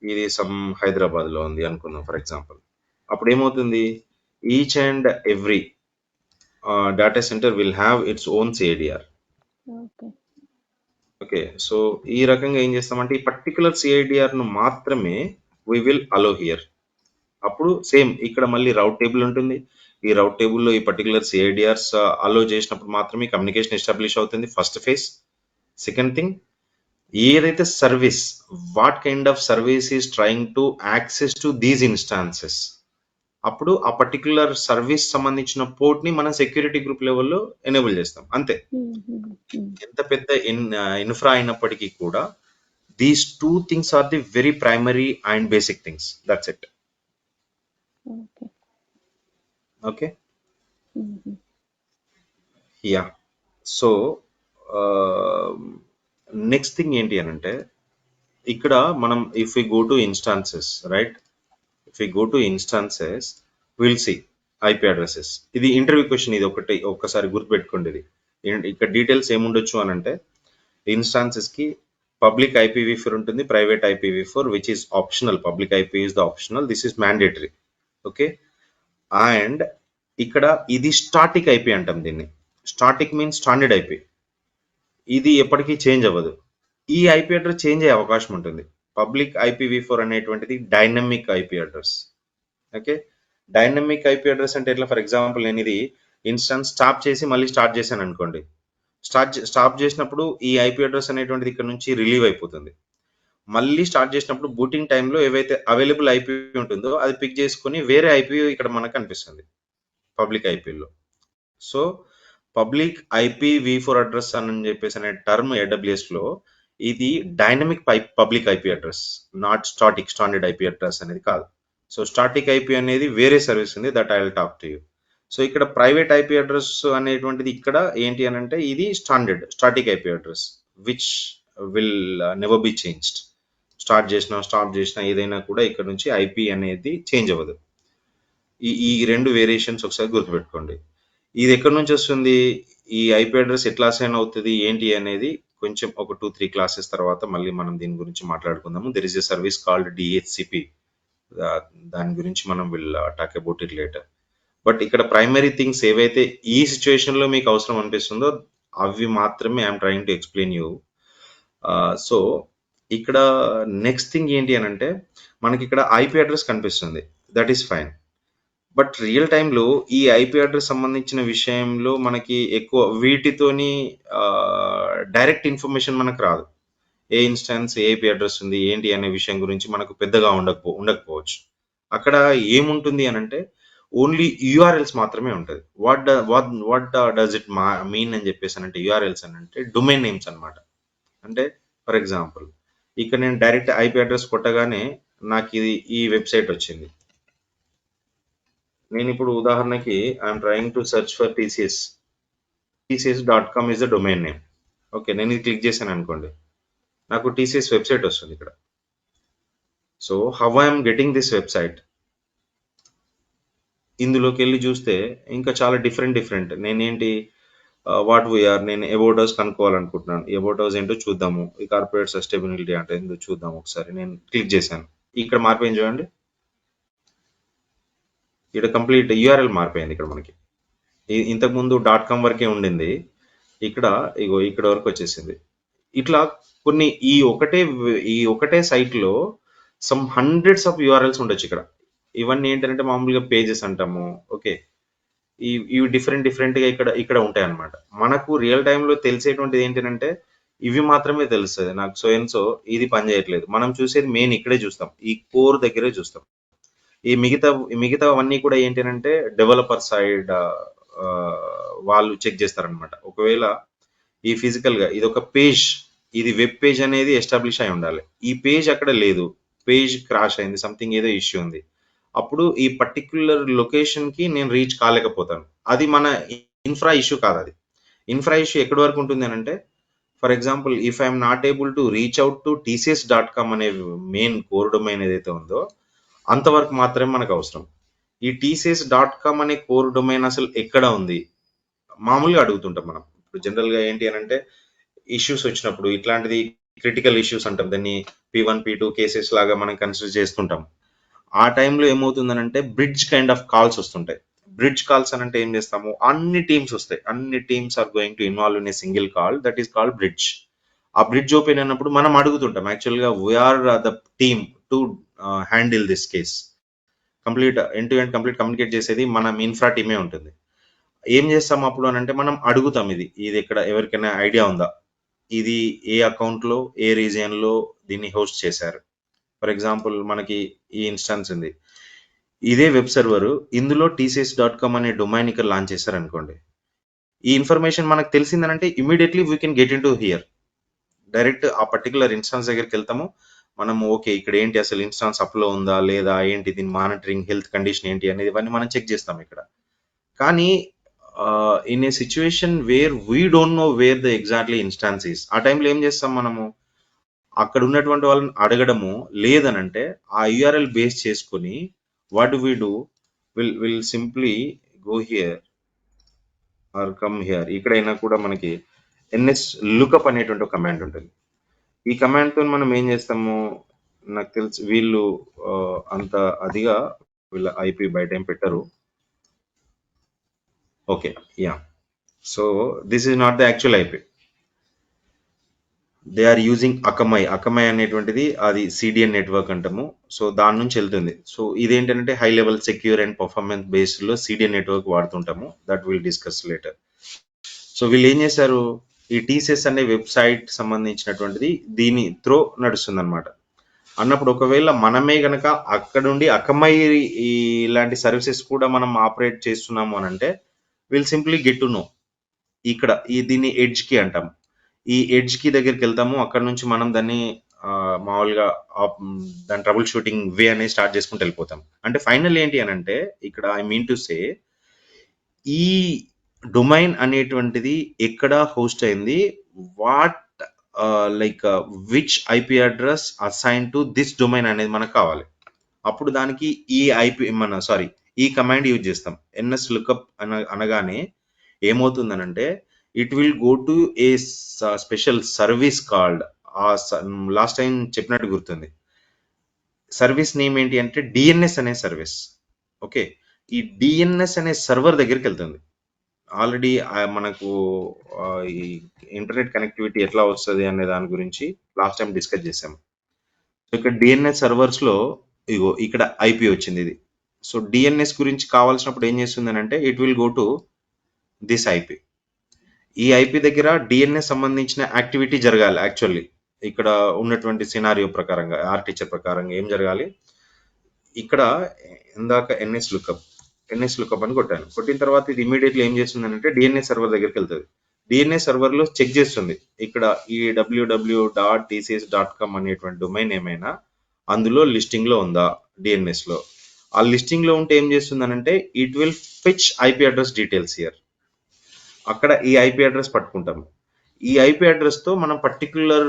ఇది సమ్ హైదరాబాద్లో ఉంది అనుకుందాం ఫర్ ఎగ్జాంపుల్. అప్పుడు ఏమవుతుంది, each and every data centre will have its own CIDR. Okay. Okay, so ఈ రకంగా ఏం చేస్తామంటే ఈ పర్టికులర్ సిఐడిఆర్ను మాత్రమే వీ విల్ అలో హియర్. అప్పుడు సేమ్ ఇక్కడ మళ్ళీ రౌట్ టేబుల్ ఉంటుంది. ఈ రౌట్ టేబుల్లో ఈ పర్టికులర్ సిఐడిఆర్స్ అలో చేసినప్పుడు మాత్రమే కమ్యూనికేషన్ ఎస్టాబ్లిష్ అవుతుంది, ఫస్ట్ ఫేజ్. సెకండ్ థింగ్, ఏదైతే service, what kind of service is trying to access to these instances, అప్పుడు ఆ పర్టికులర్ సర్వీస్ సంబంధించిన పోర్ట్ ని మనం సెక్యూరిటీ గ్రూప్ లెవెల్లో ఎనేబుల్ చేస్తాం అంతే. ఎంత పెద్ద ఇన్ఫ్రా అయినప్పటికీ కూడా these two things are the very primary and basic things, that's it. Okay. Okay, yeah. So next thing ఏంటి అని అంటే ఇక్కడ మనం if we go to instances, right, if we go to instances will see IP addresses. ఇది interview question, ఇది ఒకటి ఒక్కసారి గుర్తుపెట్టుకోండి. ఇది ఇక్కడ డీటెయిల్స్ ఏముండొచ్చు అని అంటే ఇన్స్టాన్సెస్కి పబ్లిక్ IPv4 ఉంటుంది, private IPv4 which is optional. Public IP is the optional, this is mandatory. Okay, and ఇక్కడ ఇది స్టాటిక్ ఐపీ అంటాం దీన్ని. స్టాటిక్ మీన్స్ స్టాండర్డ్ ఐపీ, ఇది ఎప్పటికీ చేంజ్ అవ్వదు. ఈ ఐపీ అడ్రస్ చేంజ్ అయ్యే అవకాశం ఉంటుంది. పబ్లిక్ IPv4 అనేటువంటిది dynamic IP address. Okay, dynamic IP address అంటే ఎట్లా, ఫర్ ఎగ్జాంపుల్ నేను ఇది ఇన్స్టాన్స్ స్టాప్ చేసి మళ్ళీ స్టార్ట్ చేశాను అనుకోండి, స్టాప్ చేసినప్పుడు ఈ ఐపీ అడ్రస్ అనేటువంటిది ఇక్కడ నుంచి రిలీవ్ అయిపోతుంది. మళ్ళీ స్టార్ట్ చేసినప్పుడు బూటింగ్ టైంలో ఏవైతే అవైలబుల్ ఐపీ ఉంటుందో అది పిక్ చేసుకొని వేరే ఐపీ ఇక్కడ మనకు కనిపిస్తుంది పబ్లిక్ ఐపీలో. సో పబ్లిక్ IPv4 అడ్రస్ అని చెప్పేసి అనే టర్మ్ AWSలో ఇది dynamic public IP address, not static standard IP address అనేది కాదు. సో స్టాటిక్ ఐపీ అనేది వేరే సర్వీస్ ఉంది, that I will talk to you. So ఇక్కడ ప్రైవేట్ ఐపీ అడ్రస్ అనేటువంటిది ఇక్కడ ఏంటి అని అంటే ఇది standard static IP address which will never be changed. Start చేసినా స్టాప్ చేసినా ఏదైనా కూడా ఇక్కడ నుంచి ఐపీ అనేది చేంజ్ అవ్వదు. ఈ రెండు వేరియేషన్స్ ఒకసారి గుర్తుపెట్టుకోండి. ఇది ఎక్కడి నుంచి వస్తుంది, ఈ ఐపీ అడ్రస్ ఎట్లా అసైన్ అవుతుంది ఏంటి అనేది కొంచెం ఒక 2-3 క్లాసెస్ తర్వాత మళ్ళీ మనం దీని గురించి మాట్లాడుకుందాము. There is a service called DHCP, దాని గురించి మనం will talk about it later. But ఇక్కడ ప్రైమరీ థింగ్స్ ఏవైతే ఈ సిచ్యువేషన్లో మీకు అవసరం అనిపిస్తుందో అవి మాత్రమే I'm trying to explain you. So ఇక్కడ నెక్స్ట్ థింగ్ ఏంటి అని అంటే మనకి ఇక్కడ ఐపీ అడ్రస్ కనిపిస్తుంది, that is fine. But real టైంలో ఈ ఐపీ అడ్రస్ సంబంధించిన విషయంలో మనకి ఎక్కువ వీటితోని డైరెక్ట్ ఇన్ఫర్మేషన్ మనకు రాదు. ఏ ఇన్స్టాన్స్ ఏ ఐపీ అడ్రస్ ఉంది ఏంటి అనే విషయం గురించి మనకు పెద్దగా ఉండకపోవచ్చు. అక్కడ ఏముంటుంది అని అంటే ఓన్లీ యూఆర్ఎల్స్ మాత్రమే ఉంటుంది. వాట్ డస్ ఇట్ మీన్ అని చెప్పేసి అంటే యూఆర్ఎల్స్ అని అంటే డొమైన్ నేమ్స్ అన్నమాట. అంటే ఫర్ ఎగ్జాంపుల్ ఇక్కడ నేను డైరెక్ట్ ఐపీ అడ్రస్ కొట్టగానే నాకు ఇది ఈ వెబ్సైట్ వచ్చింది. నేను ఇప్పుడు ఉదాహరణకి I'm trying to search for TCS. TCS dot com is the domain name. Okay, నేను ఇది క్లిక్ చేశాను అనుకోండి, నాకు టీసీఎస్ వెబ్సైట్ వస్తుంది ఇక్కడ. So how I'm getting this website, ఇందులోకి వెళ్ళి చూస్తే ఇంకా చాలా డిఫరెంట్ నేనేంటి వాట్ వీఆర్ నేను అబౌట్ హౌస్ కనుక్కోవాలనుకుంటున్నాను. ఈ అబౌట్ హౌస్ ఏంటో చూద్దాము. ఈ కార్పొరేట్ సస్టైనబిలిటీ అంటే ఏంటో చూద్దాం ఒకసారి. నేను క్లిక్ చేశాను, ఇక్కడ మారిపోయింది చూడండి. ఇక్కడ కంప్లీట్ యూఆర్ఎల్ మారిపోయింది. ఇక్కడ మనకి ఇంతకుముందు .com వరకే ఉండింది, ఇక్కడ ఇగో ఇక్కడ వరకు వచ్చేసింది. ఇట్లా కొన్ని ఈ ఒకటే సైట్లో సమ్ హండ్రెడ్స్ ఆఫ్ యూఆర్ఎల్స్ ఉండొచ్చు ఇక్కడ. ఇవన్నీ ఏంటంటే మామూలుగా పేజెస్ అంటాము. ఓకే, ఇవి డిఫరెంట్గా ఇక్కడ ఇక్కడ ఉంటాయి అన్నమాట. మనకు రియల్ టైంలో తెలిసేటువంటిది ఏంటంటే ఇవి మాత్రమే తెలుస్తుంది. నాకు సో అండ్ సో ఇది పని చేయట్లేదు, మనం చూసేది మెయిన్ ఇక్కడే చూస్తాం, ఈ కోర్ దగ్గరే చూస్తాం. ఈ మిగతావన్నీ కూడా ఏంటంటే డెవలపర్ సైడ్ వాళ్ళు చెక్ చేస్తారనమాట. ఒకవేళ ఈ ఫిజికల్గా ఇది ఒక పేజ్, ఇది వెబ్ పేజ్ అనేది ఎస్టాబ్లిష్ అయి ఉండాలి. ఈ పేజ్ అక్కడ లేదు, పేజ్ క్రాష్ అయింది, సంథింగ్ ఏదో ఇష్యూ ఉంది, అప్పుడు ఈ పర్టిక్యులర్ లొకేషన్కి నేను రీచ్ కాలేకపోతాను. అది మన ఇన్ఫ్రా ఇష్యూ కాదు. అది ఇన్ఫ్రా ఇష్యూ ఎక్కడి వరకు ఉంటుంది అని అంటే, for example if I'm not able to reach out to TCS.com అనే మెయిన్ కోర్ డొమైన్ ఏదైతే ఉందో అంతవరకు మాత్రమే మనకు అవసరం. ఈ TCS.com అనే కోర్ డొమైన్ అసలు ఎక్కడ ఉంది మామూలుగా అడుగుతుంటాం మనం. ఇప్పుడు జనరల్గా ఏంటి అని అంటే ఇష్యూస్ వచ్చినప్పుడు ఇట్లాంటిది క్రిటికల్ ఇష్యూస్ అంటాం, దాన్ని P1 P2 కేసెస్ లాగా మనం కన్సిడర్ చేస్తుంటాం. ఆ టైంలో ఏమవుతుందనంటే బ్రిడ్జ్ కైండ్ ఆఫ్ కాల్స్ వస్తుంటాయి. బ్రిడ్జ్ కాల్స్ అని అంటే ఏం చేస్తాము, అన్ని టీమ్స్ వస్తాయి, అన్ని teams are going to involve in a single call, that is called bridge. ఆ బ్రిడ్జ్ ఓపెన్ అయినప్పుడు మనం అడుగుతుంటాం యాక్చువల్గా we are the team to handle this case. Complete end to end complete communicate చేసేది మన ఇన్ఫ్రా టీమే ఉంటుంది. ఏం చేస్తాం అప్పుడు అని అంటే మనం అడుగుతాం, ఇది ఎక్కడ ఎవరికైనా ఐడియా ఉందా, ఇది ఏ అకౌంట్లో ఏ రీజియన్లో దీన్ని హోస్ట్ చేశారు. ఫర్ ఎగ్జాంపుల్ మనకి ఈ ఇన్స్టాన్స్ ఉంది, ఇదే వెబ్ సర్వర్, ఇందులో TCS.com అనే డొమైన్ ఇక్కడ లాంచ్ చేశారు అనుకోండి. ఈ ఇన్ఫర్మేషన్ మనకు తెలిసిందనంటే immediately we can get into here. Direct ఆ పర్టికులర్ ఇన్స్టాన్స్ దగ్గరికి వెళ్తాము మనము. ఓకే, ఇక్కడ ఏంటి అసలు ఇన్స్టాన్స్ అప్లో ఉందా లేదా ఏంటి, దీని మానిటరింగ్ హెల్త్ కండిషన్ ఏంటి అనేది ఇవన్నీ మనం చెక్ చేస్తాం ఇక్కడ. కానీ in a situation where we don't know where the exactly instance is, ఆ టైంలో ఏం చేస్తాం మనము, అక్కడ ఉన్నటువంటి వాళ్ళని అడగడము, లేదనంటే ఆ యూఆర్ఎల్ బేస్ చేసుకొని what do we do, will simply go here or come here. ఇక్కడైనా కూడా మనకి NS లుకప్ అనేటువంటి ఒక కమాండ్ ఉంటుంది. ఈ కమాండ్తో మనం ఏం చేస్తాము, నాకు తెలిసి వీళ్ళు అంత అదిగా వీళ్ళ IP బయట ఏం పెట్టరు. Okay, yeah, so this is not the actual IP. They are using Akamai అనేటువంటిది అది CDN నెట్వర్క్ అంటాము. సో దాని నుంచి వెళ్తుంది. సో ఇదేంటంటే high level secure and performance బేస్డ్లో CDN నెట్వర్క్ వాడుతుంటాము, that will discuss later. So వీళ్ళు ఏం చేశారు, ఈ TCS అనే వెబ్సైట్ సంబంధించినటువంటిది దీని త్రో నడుస్తుంది అనమాట. అన్నప్పుడు ఒకవేళ మనమే గనక అక్కడుండి అకమై ఇలాంటి సర్వీసెస్ కూడా మనం ఆపరేట్ చేస్తున్నాము అని అంటే will simply get to know. ఇక్కడ దీన్ని ఎడ్జ్ కి అంటాం. ఈ ఎడ్జ్ కి దగ్గరికి వెళ్తాము, అక్కడ నుంచి మనం దాన్ని మామూలుగా దాని ట్రబుల్ షూటింగ్ వే అనేది స్టార్ట్ చేసుకుంటూ వెళ్ళిపోతాం. అంటే ఫైనల్ ఏంటి అని అంటే ఇక్కడ ఐ మీన్ టు సే, ఈ డొమైన్ అనేటువంటిది ఎక్కడ హోస్ట్ అయింది, what like which IP address assign to this domain అనేది మనకు కావాలి. అప్పుడు దానికి ఈ కమాండ్ యూజ్ చేస్తాం. NS లుకప్ అనగానే ఏమవుతుందనంటే it will go to a special service called, last time చెప్పినట్టు గుర్తుంది, సర్వీస్ నేమ్ ఏంటి అంటే DNS అనే సర్వీస్. ఓకే, ఈ DNS అనే సర్వర్ దగ్గరికి వెళ్తుంది. ఆల్రెడీ మనకు ఈ ఇంటర్నెట్ కనెక్టివిటీ ఎట్లా వస్తుంది అనే దాని గురించి లాస్ట్ టైం డిస్కస్ చేసాము. ఇక్కడ DNS సర్వర్స్లో ఇగో ఇక్కడ IP వచ్చింది, ఇది సో డిఎన్ఎస్ గురించి కావాల్సినప్పుడు ఏం చేస్తుంది అంటే it will go to this IP. ఈ ఐపీ దగ్గర డిఎన్ఎస్ సంబంధించిన యాక్టివిటీ జరగాలి. యాక్చువల్లీ ఇక్కడ ఉన్నటువంటి సినారియో ప్రకారంగా ఆర్కిటెక్చర్ ప్రకారంగా ఏం జరగాలి, ఇక్కడ ఇందాక ఎన్ఎస్ లుకప్ అని కొట్టాను. కొట్టిన తర్వాత ఇది ఇమీడియట్లీ ఏం చేస్తుంది అంటే డిఎన్ఎస్ సర్వర్ దగ్గరికి వెళ్తుంది. డిఎన్ఎస్ సర్వర్లో చెక్ చేస్తుంది ఇక్కడ ఈ www.tcs.com అనేటువంటి డొమైన్ ఏమైనా అందులో లిస్టింగ్ లో ఉందా డిఎన్ఎస్ లో. ఆ లిస్టింగ్ లో ఉంటే ఏం చేస్తుందనంటే it will fetch IP address details here. అక్కడ ఈ ఐపీ అడ్రస్ పట్టుకుంటాం. ఈ ఐపీ అడ్రస్ తో మనం పర్టికులర్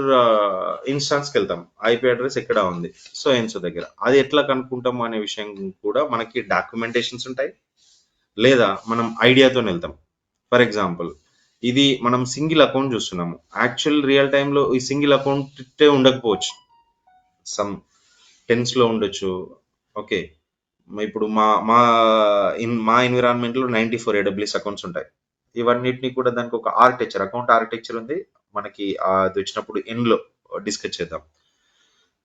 ఇన్స్టాన్స్కి వెళ్తాం. ఐపీ అడ్రస్ ఎక్కడ ఉంది, సో ఎన్సో దగ్గర. అది ఎట్లా కనుక్కుంటాము అనే విషయం కూడా మనకి డాక్యుమెంటేషన్స్ ఉంటాయి, లేదా మనం ఐడియాతో వెళ్తాం. ఫర్ ఎగ్జాంపుల్ ఇది మనం సింగిల్ అకౌంట్ చూస్తున్నాము. యాక్చువల్ రియల్ టైంలో ఈ సింగిల్ అకౌంట్ ఉండకపోవచ్చు, సమ్ టెన్స్ లో ఉండొచ్చు. ఓకే, ఇప్పుడు మా మా మా ఎన్విరాన్మెంట్ లో 94 AWS అకౌంట్స్ ఉంటాయి. ఇవన్నిటిని కూడా దానికి ఒక అకౌంట్ ఆర్కిటెక్చర్ ఉంది మనకి. అది వచ్చినప్పుడు లో డిస్కస్ చేద్దాం.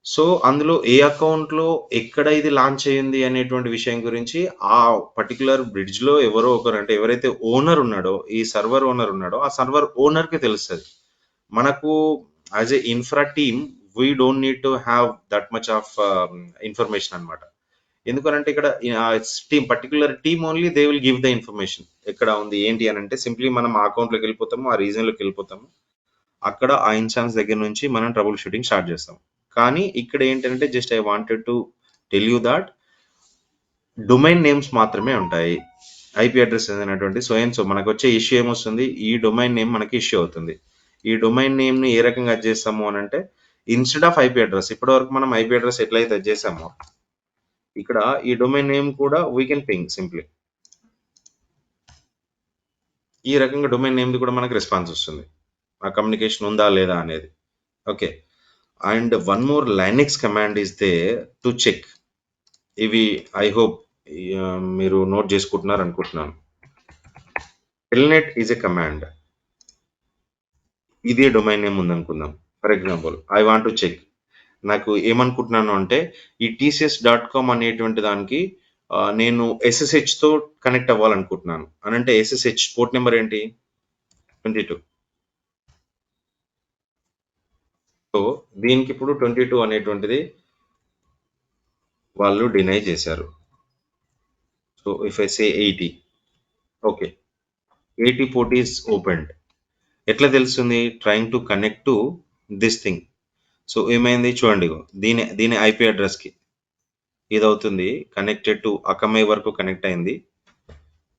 సో అందులో ఏ అకౌంట్ లో ఎక్కడ ఇది లాంచ్ అయ్యింది అనేటువంటి విషయం గురించి ఆ పర్టికులర్ బ్రిడ్జ్ లో ఎవరో ఒకరు, అంటే ఎవరైతే ఓనర్ ఉన్నాడో, ఈ సర్వర్ ఓనర్ ఉన్నాడో, ఆ సర్వర్ ఓనర్ కి తెలుస్తుంది. మనకు as a infra team we don't need to have that much of information అనమాట. ఎందుకనంటే ఇక్కడ team particular team only they will give the information ఎక్కడ ఉంది ఏంటి అని. అంటే సింప్లీ మనం ఆ అకౌంట్లోకి వెళ్ళిపోతాము, ఆ రీజన్లోకి వెళ్ళిపోతాము, అక్కడ ఆ ఇన్స్టాన్స్ దగ్గర నుంచి మనం ట్రబుల్ షూటింగ్ స్టార్ట్ చేస్తాం. కానీ ఇక్కడ ఏంటంటే just I wanted to tell you that domain names మాత్రమే ఉంటాయి. ఐపీ అడ్రస్ అనేటువంటి సో మనకు వచ్చే ఇష్యూ ఏమొస్తుంది, ఈ డొమైన్ నేమ్ మనకి ఇష్యూ అవుతుంది. ఈ డొమైన్ నేమ్ ని ఏ రకంగా అది చేస్తాము అని అంటే ఇన్స్టెడ్ ఆఫ్ ఐపీ అడ్రస్, ఇప్పటి వరకు మనం ఐపీ అడ్రస్ ఎట్లయితే అది చేసామో ఇక్కడ ఈ డొమైన్ నేమ్ కూడా వీ కెన్ పింగ్ సింప్లీ. ఈ రకంగా డొమైన్ నేమ్ కూడా మనకి రెస్పాన్స్ వస్తుంది, ఆ కమ్యూనికేషన్ ఉందా లేదా అనేది. Okay, and one more Linux command is there to check. ఇవి ఐ హోప్ మీరు నోట్ చేసుకుంటున్నారు అనుకుంటున్నాను. Telnet is a command. ఇదే డొమైన్ నేమ్ ఉందనుకుందాం. For example I want to check, నాకు ఏమనుకుంటున్నాను అంటే ఈ TCS.com అనేటువంటి దానికి నేను SSH తో కనెక్ట్ అవ్వాలనుకుంటున్నాను అని. అంటే SSH పోర్ట్ నెంబర్ ఏంటి, 22. సో దీనికి ఇప్పుడు 22 అనేటువంటిది వాళ్ళు డినై చేశారు. So if I say 80, okay, 80 port is opened. ఎట్లా తెలుస్తుంది, trying to connect to this thing. So ఏమైంది చూడండి, దీని ఐపీ అడ్రస్ కి ఇది అవుతుంది కనెక్టెడ్ టు అకమై వరకు కనెక్ట్ అయింది.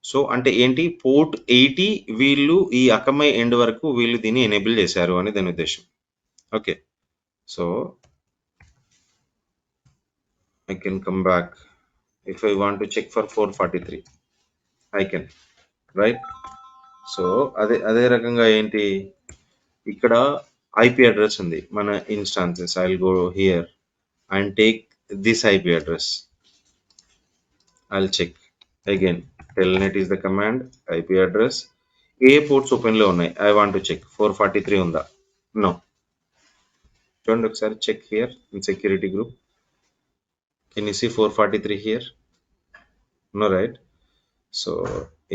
సో అంటే ఏంటి, పోర్ట్ 80 వీళ్ళు ఈ అకమై ఎండ్ వరకు వీళ్ళు దీన్ని ఎనేబుల్ చేశారు అని దాని ఉద్దేశం. Okay, so I can come back. If I want to check for 443 I can, right. So అదే రకంగా ఏంటి, ఇక్కడ ఐపీ అడ్రస్ ఉంది మన instances. I will go here and take this IP address. I'll check again. Telnet is the command, IP address. ఏ ports open లో ఉన్నాయి, I want to check 443 ఉందా, నో. చూడండి ఒకసారి check here in security group. Can you see 443 here, no, right. So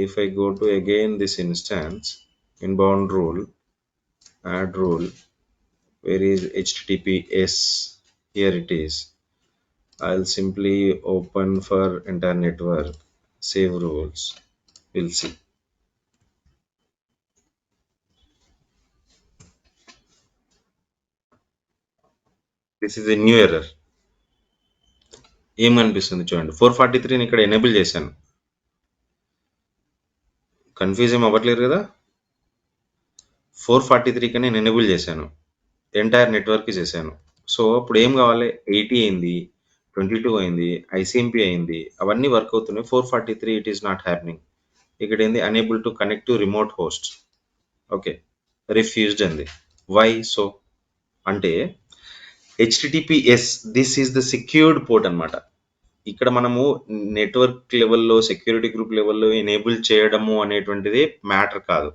if I go to again this instance, inbound rule, add rule, where is HTTPS, here it is. I'll simply open for entire network, save rules, we'll see. This is a new error. ఏం కనిపిస్తుంది చూడండి, 443ని ఇక్కడ enable చేశాను. Confuse ఏం అవ్వట్లేదు కదా. 443కి నేను enable చేశాను, ఎంటైర్ నెట్వర్క్ చేశాను. సో ఇప్పుడు ఏం కావాలి, 80 అయింది, 22 అయింది, ఐసిఎంపి అయింది, అవన్నీ వర్క్ అవుతున్నాయి. 443 ఇట్ ఈస్ నాట్ హ్యాపెనింగ్. ఇక్కడ ఏంది, unable to connect to remote host. Okay, refused అంది. వై సో అంటే HTTPS this is the secured port అనమాట. ఇక్కడ మనము నెట్వర్క్ లెవెల్లో, సెక్యూరిటీ గ్రూప్ లెవెల్లో ఎనేబుల్ చేయడము అనేటువంటిది మ్యాటర్ కాదు.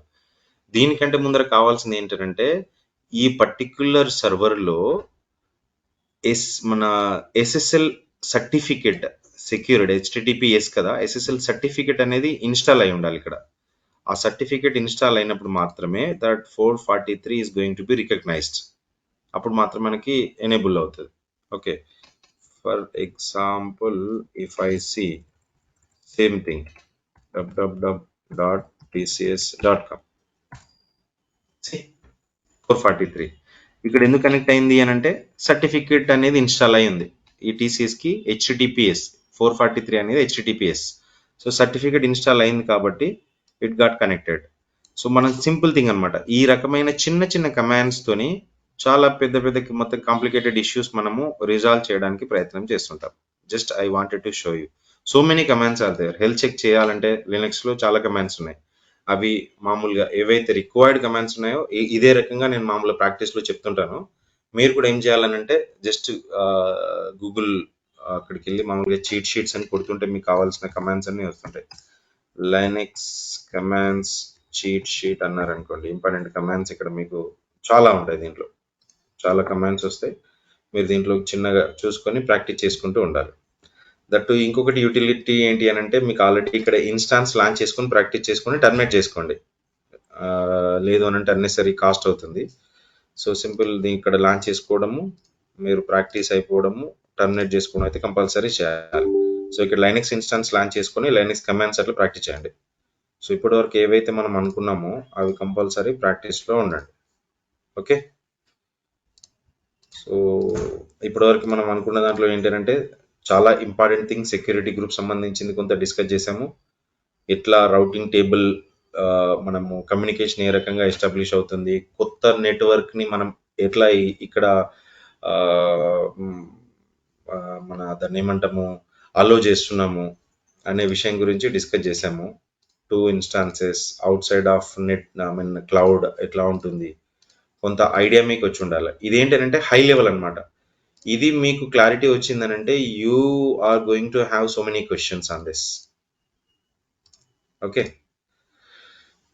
దీనికంటే ముందర కావాల్సింది ఏంటంటే ఈ పర్టిక్యులర్ సర్వర్లో మన SSL సర్టిఫికేట్, సెక్యూర్డ్ HTTPS కదా, SSL సర్టిఫికేట్ అనేది ఇన్స్టాల్ అయి ఉండాలి ఇక్కడ. ఆ సర్టిఫికేట్ ఇన్స్టాల్ అయినప్పుడు మాత్రమే that 443 is going to be recognized. అప్పుడు మాత్రం మనకి ఎనేబుల్ అవుతుంది. Okay, for example if I see same thing www.tcs.com 443 ఇక్కడ ఎందుకు కనెక్ట్ అయింది అని అంటే సర్టిఫికేట్ అనేది ఇన్స్టాల్ అయ్యింది. ఈ టీసీఎస్కి HTTPS 443 అనేది HTTPS. సో సర్టిఫికేట్ ఇన్స్టాల్ అయింది కాబట్టి ఇట్ గాట్ కనెక్టెడ్. సో మనం సింపుల్ థింగ్ అనమాట, ఈ రకమైన చిన్న చిన్న కమాండ్స్ తోని చాలా పెద్ద పెద్ద మొత్తం కాంప్లికేటెడ్ ఇష్యూస్ మనము రిజాల్వ్ చేయడానికి ప్రయత్నం చేస్తుంటాం. Just I wanted to show you so many commands are there. Health check చేయాలంటే లినక్స్ లో చాలా కమాండ్స్ ఉన్నాయి. అవి మామూలుగా ఏవైతే రిక్వైర్డ్ కమాండ్స్ ఉన్నాయో ఇదే రకంగా నేను మామూలుగా ప్రాక్టీస్లో చెప్తుంటాను. మీరు కూడా ఏం చేయాలనంటే జస్ట్ గూగుల్ అక్కడికి వెళ్ళి మామూలుగా చీట్ షీట్స్ అని కొడుతుంటే మీకు కావాల్సిన కమాండ్స్ అన్ని వస్తుంటాయి. లైనక్స్ కమాండ్స్ చీట్ షీట్ అన్నారనుకోండి, ఇంపార్టెంట్ కమాండ్స్ ఇక్కడ మీకు చాలా ఉంటాయి. దీంట్లో చాలా కమాండ్స్ వస్తాయి. మీరు దీంట్లో చిన్నగా చూసుకొని ప్రాక్టీస్ చేసుకుంటూ ఉండాలి. దట్టు ఇంకొకటి యూటిలిటీ ఏంటి అని అంటే మీకు ఆల్రెడీ ఇక్కడ ఇన్స్టాన్స్ లాంచ్ చేసుకొని ప్రాక్టీస్ చేసుకొని టర్మినేట్ చేసుకోండి. లేదు అని అంటే అన్నెసరీ కాస్ట్ అవుతుంది. సో సింపుల్ ఇక్కడ లాంచ్ చేసుకోవడము, మీరు ప్రాక్టీస్ అయిపోవడము, టర్మినేట్ చేసుకోవడం అయితే కంపల్సరీ చేయాలి. సో ఇక్కడ లైనక్స్ ఇన్స్టాన్స్ లాంచ్ చేసుకొని లైనక్స్ కమాండ్స్ అట్లా ప్రాక్టీస్ చేయండి. సో ఇప్పటి వరకు ఏవైతే మనం అనుకున్నామో అవి కంపల్సరీ ప్రాక్టీస్లో ఉండండి. ఓకే, సో ఇప్పటివరకు మనం అనుకున్న దాంట్లో ఏంటంటే చాలా ఇంపార్టెంట్ థింగ్ సెక్యూరిటీ గ్రూప్ సంబంధించింది కొంత డిస్కస్ చేసాము. ఎట్లా రౌటింగ్ టేబుల్ మనము కమ్యూనికేషన్ ఏ రకంగా ఎస్టాబ్లిష్ అవుతుంది, కొత్త నెట్వర్క్ని మనం ఎట్లా ఇక్కడ మన దాన్ని ఏమంటాము అలో చేస్తున్నాము అనే విషయం గురించి డిస్కస్ చేసాము. 2 instances out side of net I mean cloud ఎట్లా ఉంటుంది కొంత ఐడియా మీకు వచ్చి ఉండాలి. ఇదేంటంటే హై లెవెల్ అనమాట. ఇది మీకు క్లారిటీ వచ్చిందనంటే you are going to have so many questions on this. Okay,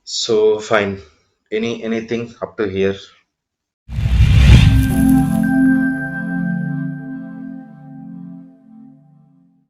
so fine, anything up to here?